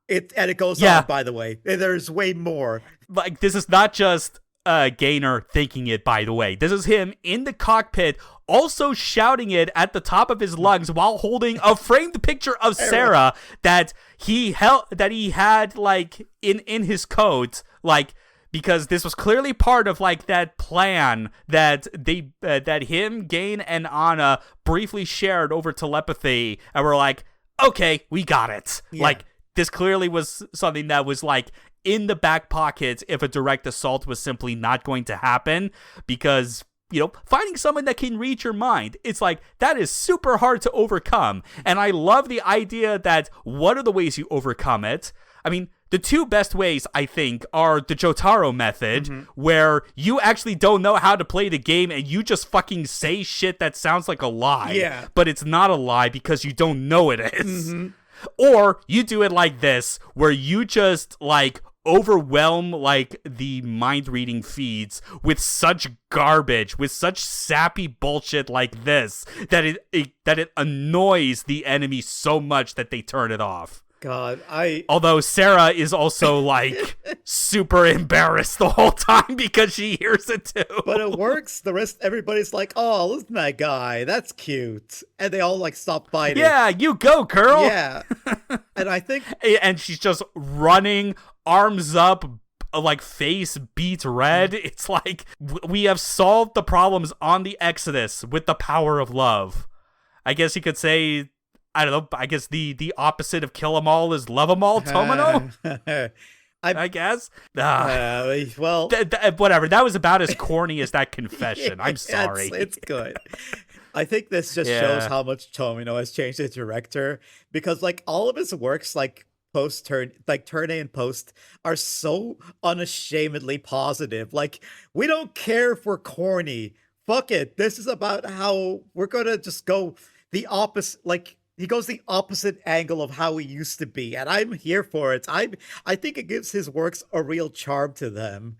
It goes on, by the way. There's way more. Like, this is not just Gainer thinking it, by the way. This is him in the cockpit also shouting it at the top of his lungs while holding a framed picture of Sarah that he had like in his coat, like, because this was clearly part of like that plan that that him, Gain, and Anna briefly shared over telepathy, and were like, okay, we got it. Like, this clearly was something that was like in the back pocket if a direct assault was simply not going to happen, because, you know, finding someone that can read your mind, it's like, that is super hard to overcome. And I love the idea that what are the ways you overcome it? I mean, the two best ways, I think, are the Jotaro method, where you actually don't know how to play the game and you just fucking say shit that sounds like a lie, but it's not a lie because you don't know it is. Or you do it like this, where you just like overwhelm like the mind reading feeds with such garbage, with such sappy bullshit like this, that it annoys the enemy so much that they turn it off. God, although Sarah is also like super embarrassed the whole time because she hears it too. But it works. Everybody's like, oh, listen to that guy. That's cute. And they all like stop fighting. Yeah, you go, girl. Yeah. And I think... And she's just running, arms up, like face beat red. It's like, we have solved the problems on the Exodus with the power of love. I guess you could say... I don't know, I guess the opposite of kill 'em all is love 'em all, Tomino? I guess. Well... whatever, that was about as corny as that confession. I'm sorry. It's good. I think this just shows how much Tomino has changed as director, because like all of his works, like Turn A and Post, are so unashamedly positive. Like, we don't care if we're corny. Fuck it. This is about how we're gonna just go the opposite, like... He goes the opposite angle of how he used to be, and I'm here for it. I think it gives his works a real charm to them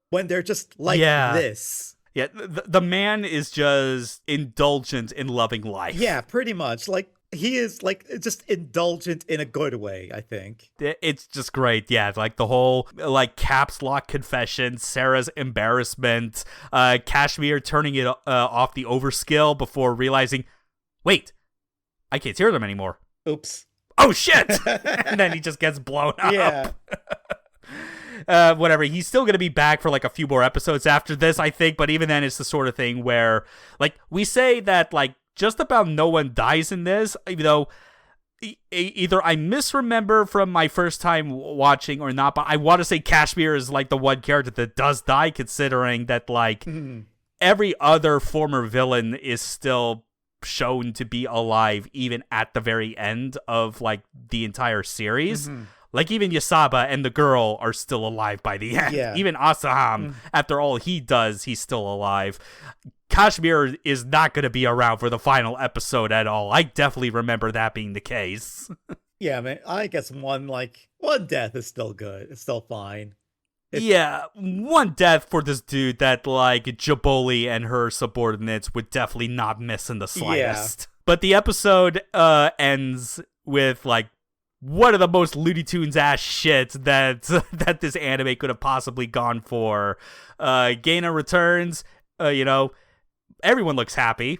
when they're just like this. Yeah, the man is just indulgent in loving life. Yeah, pretty much. Like, he is like just indulgent in a good way, I think. It's just great. Yeah, like the whole like caps lock confession, Sarah's embarrassment, Kashmir turning it off the overskill before realizing, wait, I can't hear them anymore. Oops. Oh, shit! And then he just gets blown up. Yeah. Whatever. He's still going to be back for like a few more episodes after this, I think. But even then, it's the sort of thing where, like, we say that, like, just about no one dies in this, even though either I misremember from my first time watching or not, but I want to say Kashmir is, like, the one character that does die, considering that, like, every other former villain is still shown to be alive even at the very end of, like, the entire series. Like, even Yasaba and the girl are still alive by the end. Yeah. Even Asaham, after all he does, he's still alive. Kashmir is not going to be around for the final episode at all. I definitely remember that being the case. Yeah, man. I guess one death is still good. It's still fine. Yeah, one death for this dude that, like, Jaboli and her subordinates would definitely not miss in the slightest. Yeah. But the episode ends with, like, one of the most Looney Tunes ass shit that this anime could have possibly gone for. Gainer returns, everyone looks happy,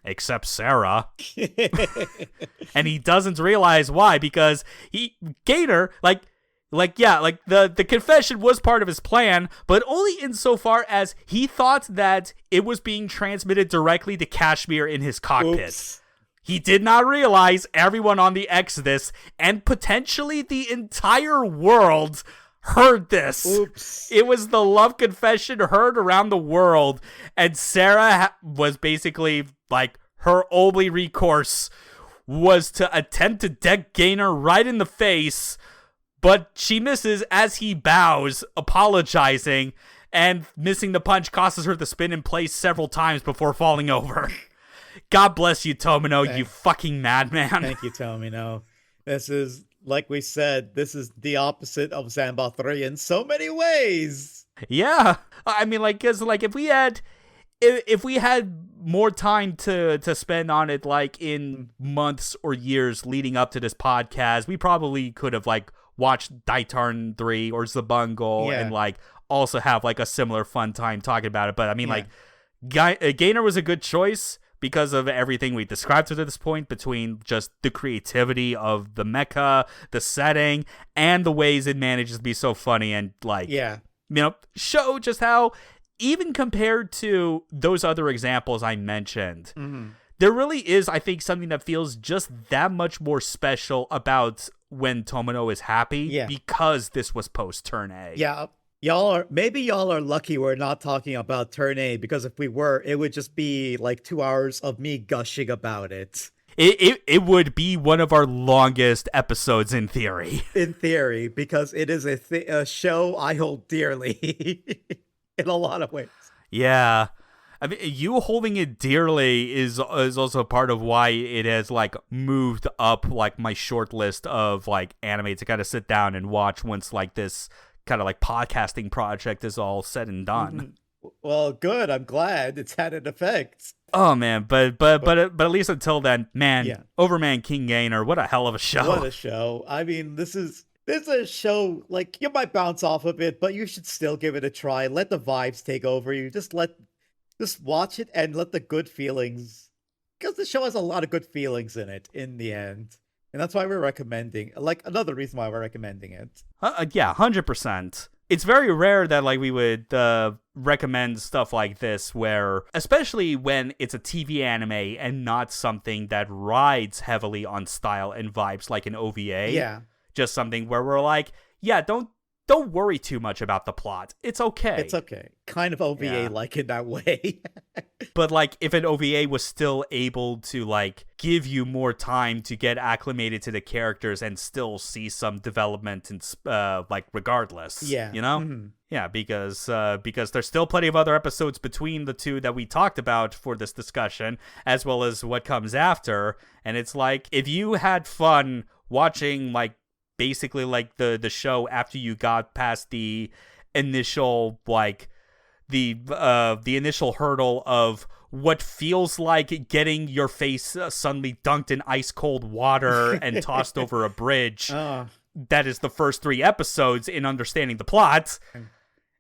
except Sarah. And he doesn't realize why, because Gainer, the confession was part of his plan, but only insofar as he thought that it was being transmitted directly to Kashmir in his cockpit. Oops. He did not realize everyone on the Exodus, and potentially the entire world, heard this. Oops. It was the love confession heard around the world, and Sarah was basically, like, her only recourse was to attempt to deck Gainer right in the face, but she misses as he bows, apologizing, and missing the punch causes her to spin in place several times before falling over. God bless you, Tomino, you fucking madman. Thank you, Tomino. This is, like we said, this is the opposite of Zanbao 3 in so many ways. Yeah. I mean, like, because, like, if we had more time to spend on it, like, in months or years leading up to this podcast, we probably could have, like, watched Turn 3 or Zabungle and, like, also have, like, a similar fun time talking about it. But, I mean, like, Gainer was a good choice, because of everything we described to this point, between just the creativity of the mecha, the setting, and the ways it manages to be so funny and, like, show just how, even compared to those other examples I mentioned, there really is, I think, something that feels just that much more special about when Tomino is happy, because this was post Turn A. Yeah. Maybe y'all are lucky we're not talking about Turn A, because if we were, it would just be like 2 hours of me gushing about it. It would be one of our longest episodes in theory. In theory, because it is a show I hold dearly in a lot of ways. Yeah. I mean, you holding it dearly is also part of why it has, like, moved up, like, my short list of, like, anime to kind of sit down and watch once, like, this kind of, like, podcasting project is all said and done. Well, good. I'm glad it's had an effect. Oh man, but at least until then, man, Overman King Gainer, what a hell of a show. What a show. I mean, this is a show, like, you might bounce off of it, but you should still give it a try. Let the vibes take over you. Just watch it and let the good feelings, because the show has a lot of good feelings in it in the end. And that's why we're recommending, like, another reason why we're recommending it. Yeah, 100%. It's very rare that, like, we would recommend stuff like this, where, especially when it's a TV anime and not something that rides heavily on style and vibes like an OVA. Yeah. Just something where we're like, don't worry too much about the plot. It's okay. It's okay. Kind of OVA-like in that way. But, like, if an OVA was still able to, like, give you more time to get acclimated to the characters and still see some development and, like, regardless. Yeah. You know? Yeah, because there's still plenty of other episodes between the two that we talked about for this discussion, as well as what comes after. And it's like, if you had fun watching, like, basically, like, the show after you got past the initial, like, the initial hurdle of what feels like getting your face suddenly dunked in ice cold water and tossed over a bridge. That is the first 3 episodes in understanding the plot. If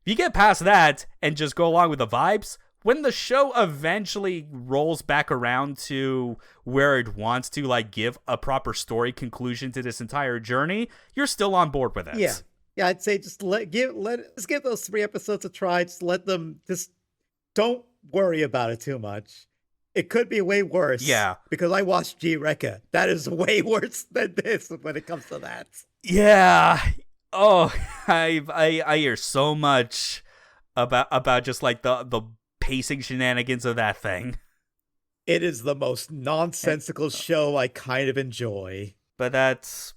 you get past that and just go along with the vibes, when the show eventually rolls back around to where it wants to like give a proper story conclusion to this entire journey, you're still on board with it. Yeah, I'd say just give those 3 episodes a try. Just don't worry about it too much. It could be way worse. Yeah, because I watched G-Rekka. That is way worse than this when it comes to that. Yeah. Oh, I hear so much about just like the pacing shenanigans of that thing. It is the most nonsensical show I kind of enjoy. But that's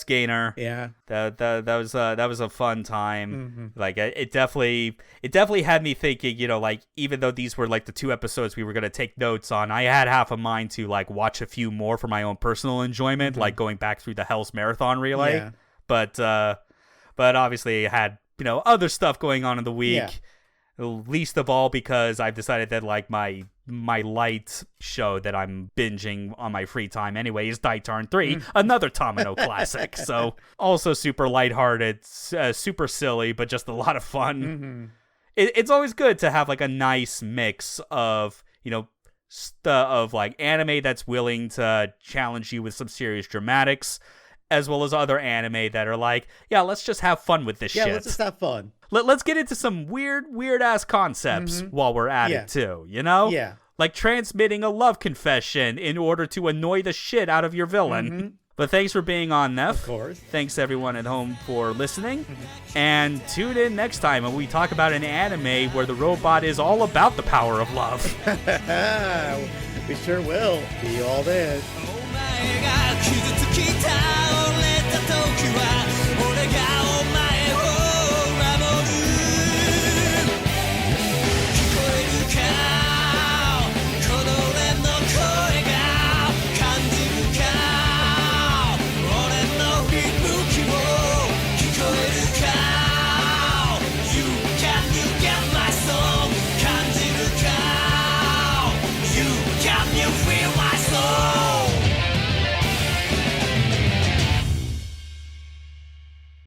Gainer. Yeah. That was a fun time. Mm-hmm. Like it definitely had me thinking, you know, like even though these were like the 2 episodes we were going to take notes on, I had half a mind to like watch a few more for my own personal enjoyment, like going back through the Hell's Marathon relay. Yeah. But obviously I had, you know, other stuff going on in the week. Yeah. Least of all because I've decided that like my light show that I'm binging on my free time anyway is Turn 3, another Tomino classic. So also super lighthearted, super silly, but just a lot of fun. Mm-hmm. It's always good to have like a nice mix of, you know, of like anime that's willing to challenge you with some serious dramatics, as well as other anime that are like, yeah, let's just have fun with this shit. Yeah, let's just have fun. Let's get into some weird-ass concepts while we're at it, too, you know? Yeah. Like transmitting a love confession in order to annoy the shit out of your villain. But thanks for being on, Neff. Of course. Thanks, everyone at home, for listening. And tune in next time when we talk about an anime where the robot is all about the power of love. We sure will. See you all then. お前が傷つき倒れた時は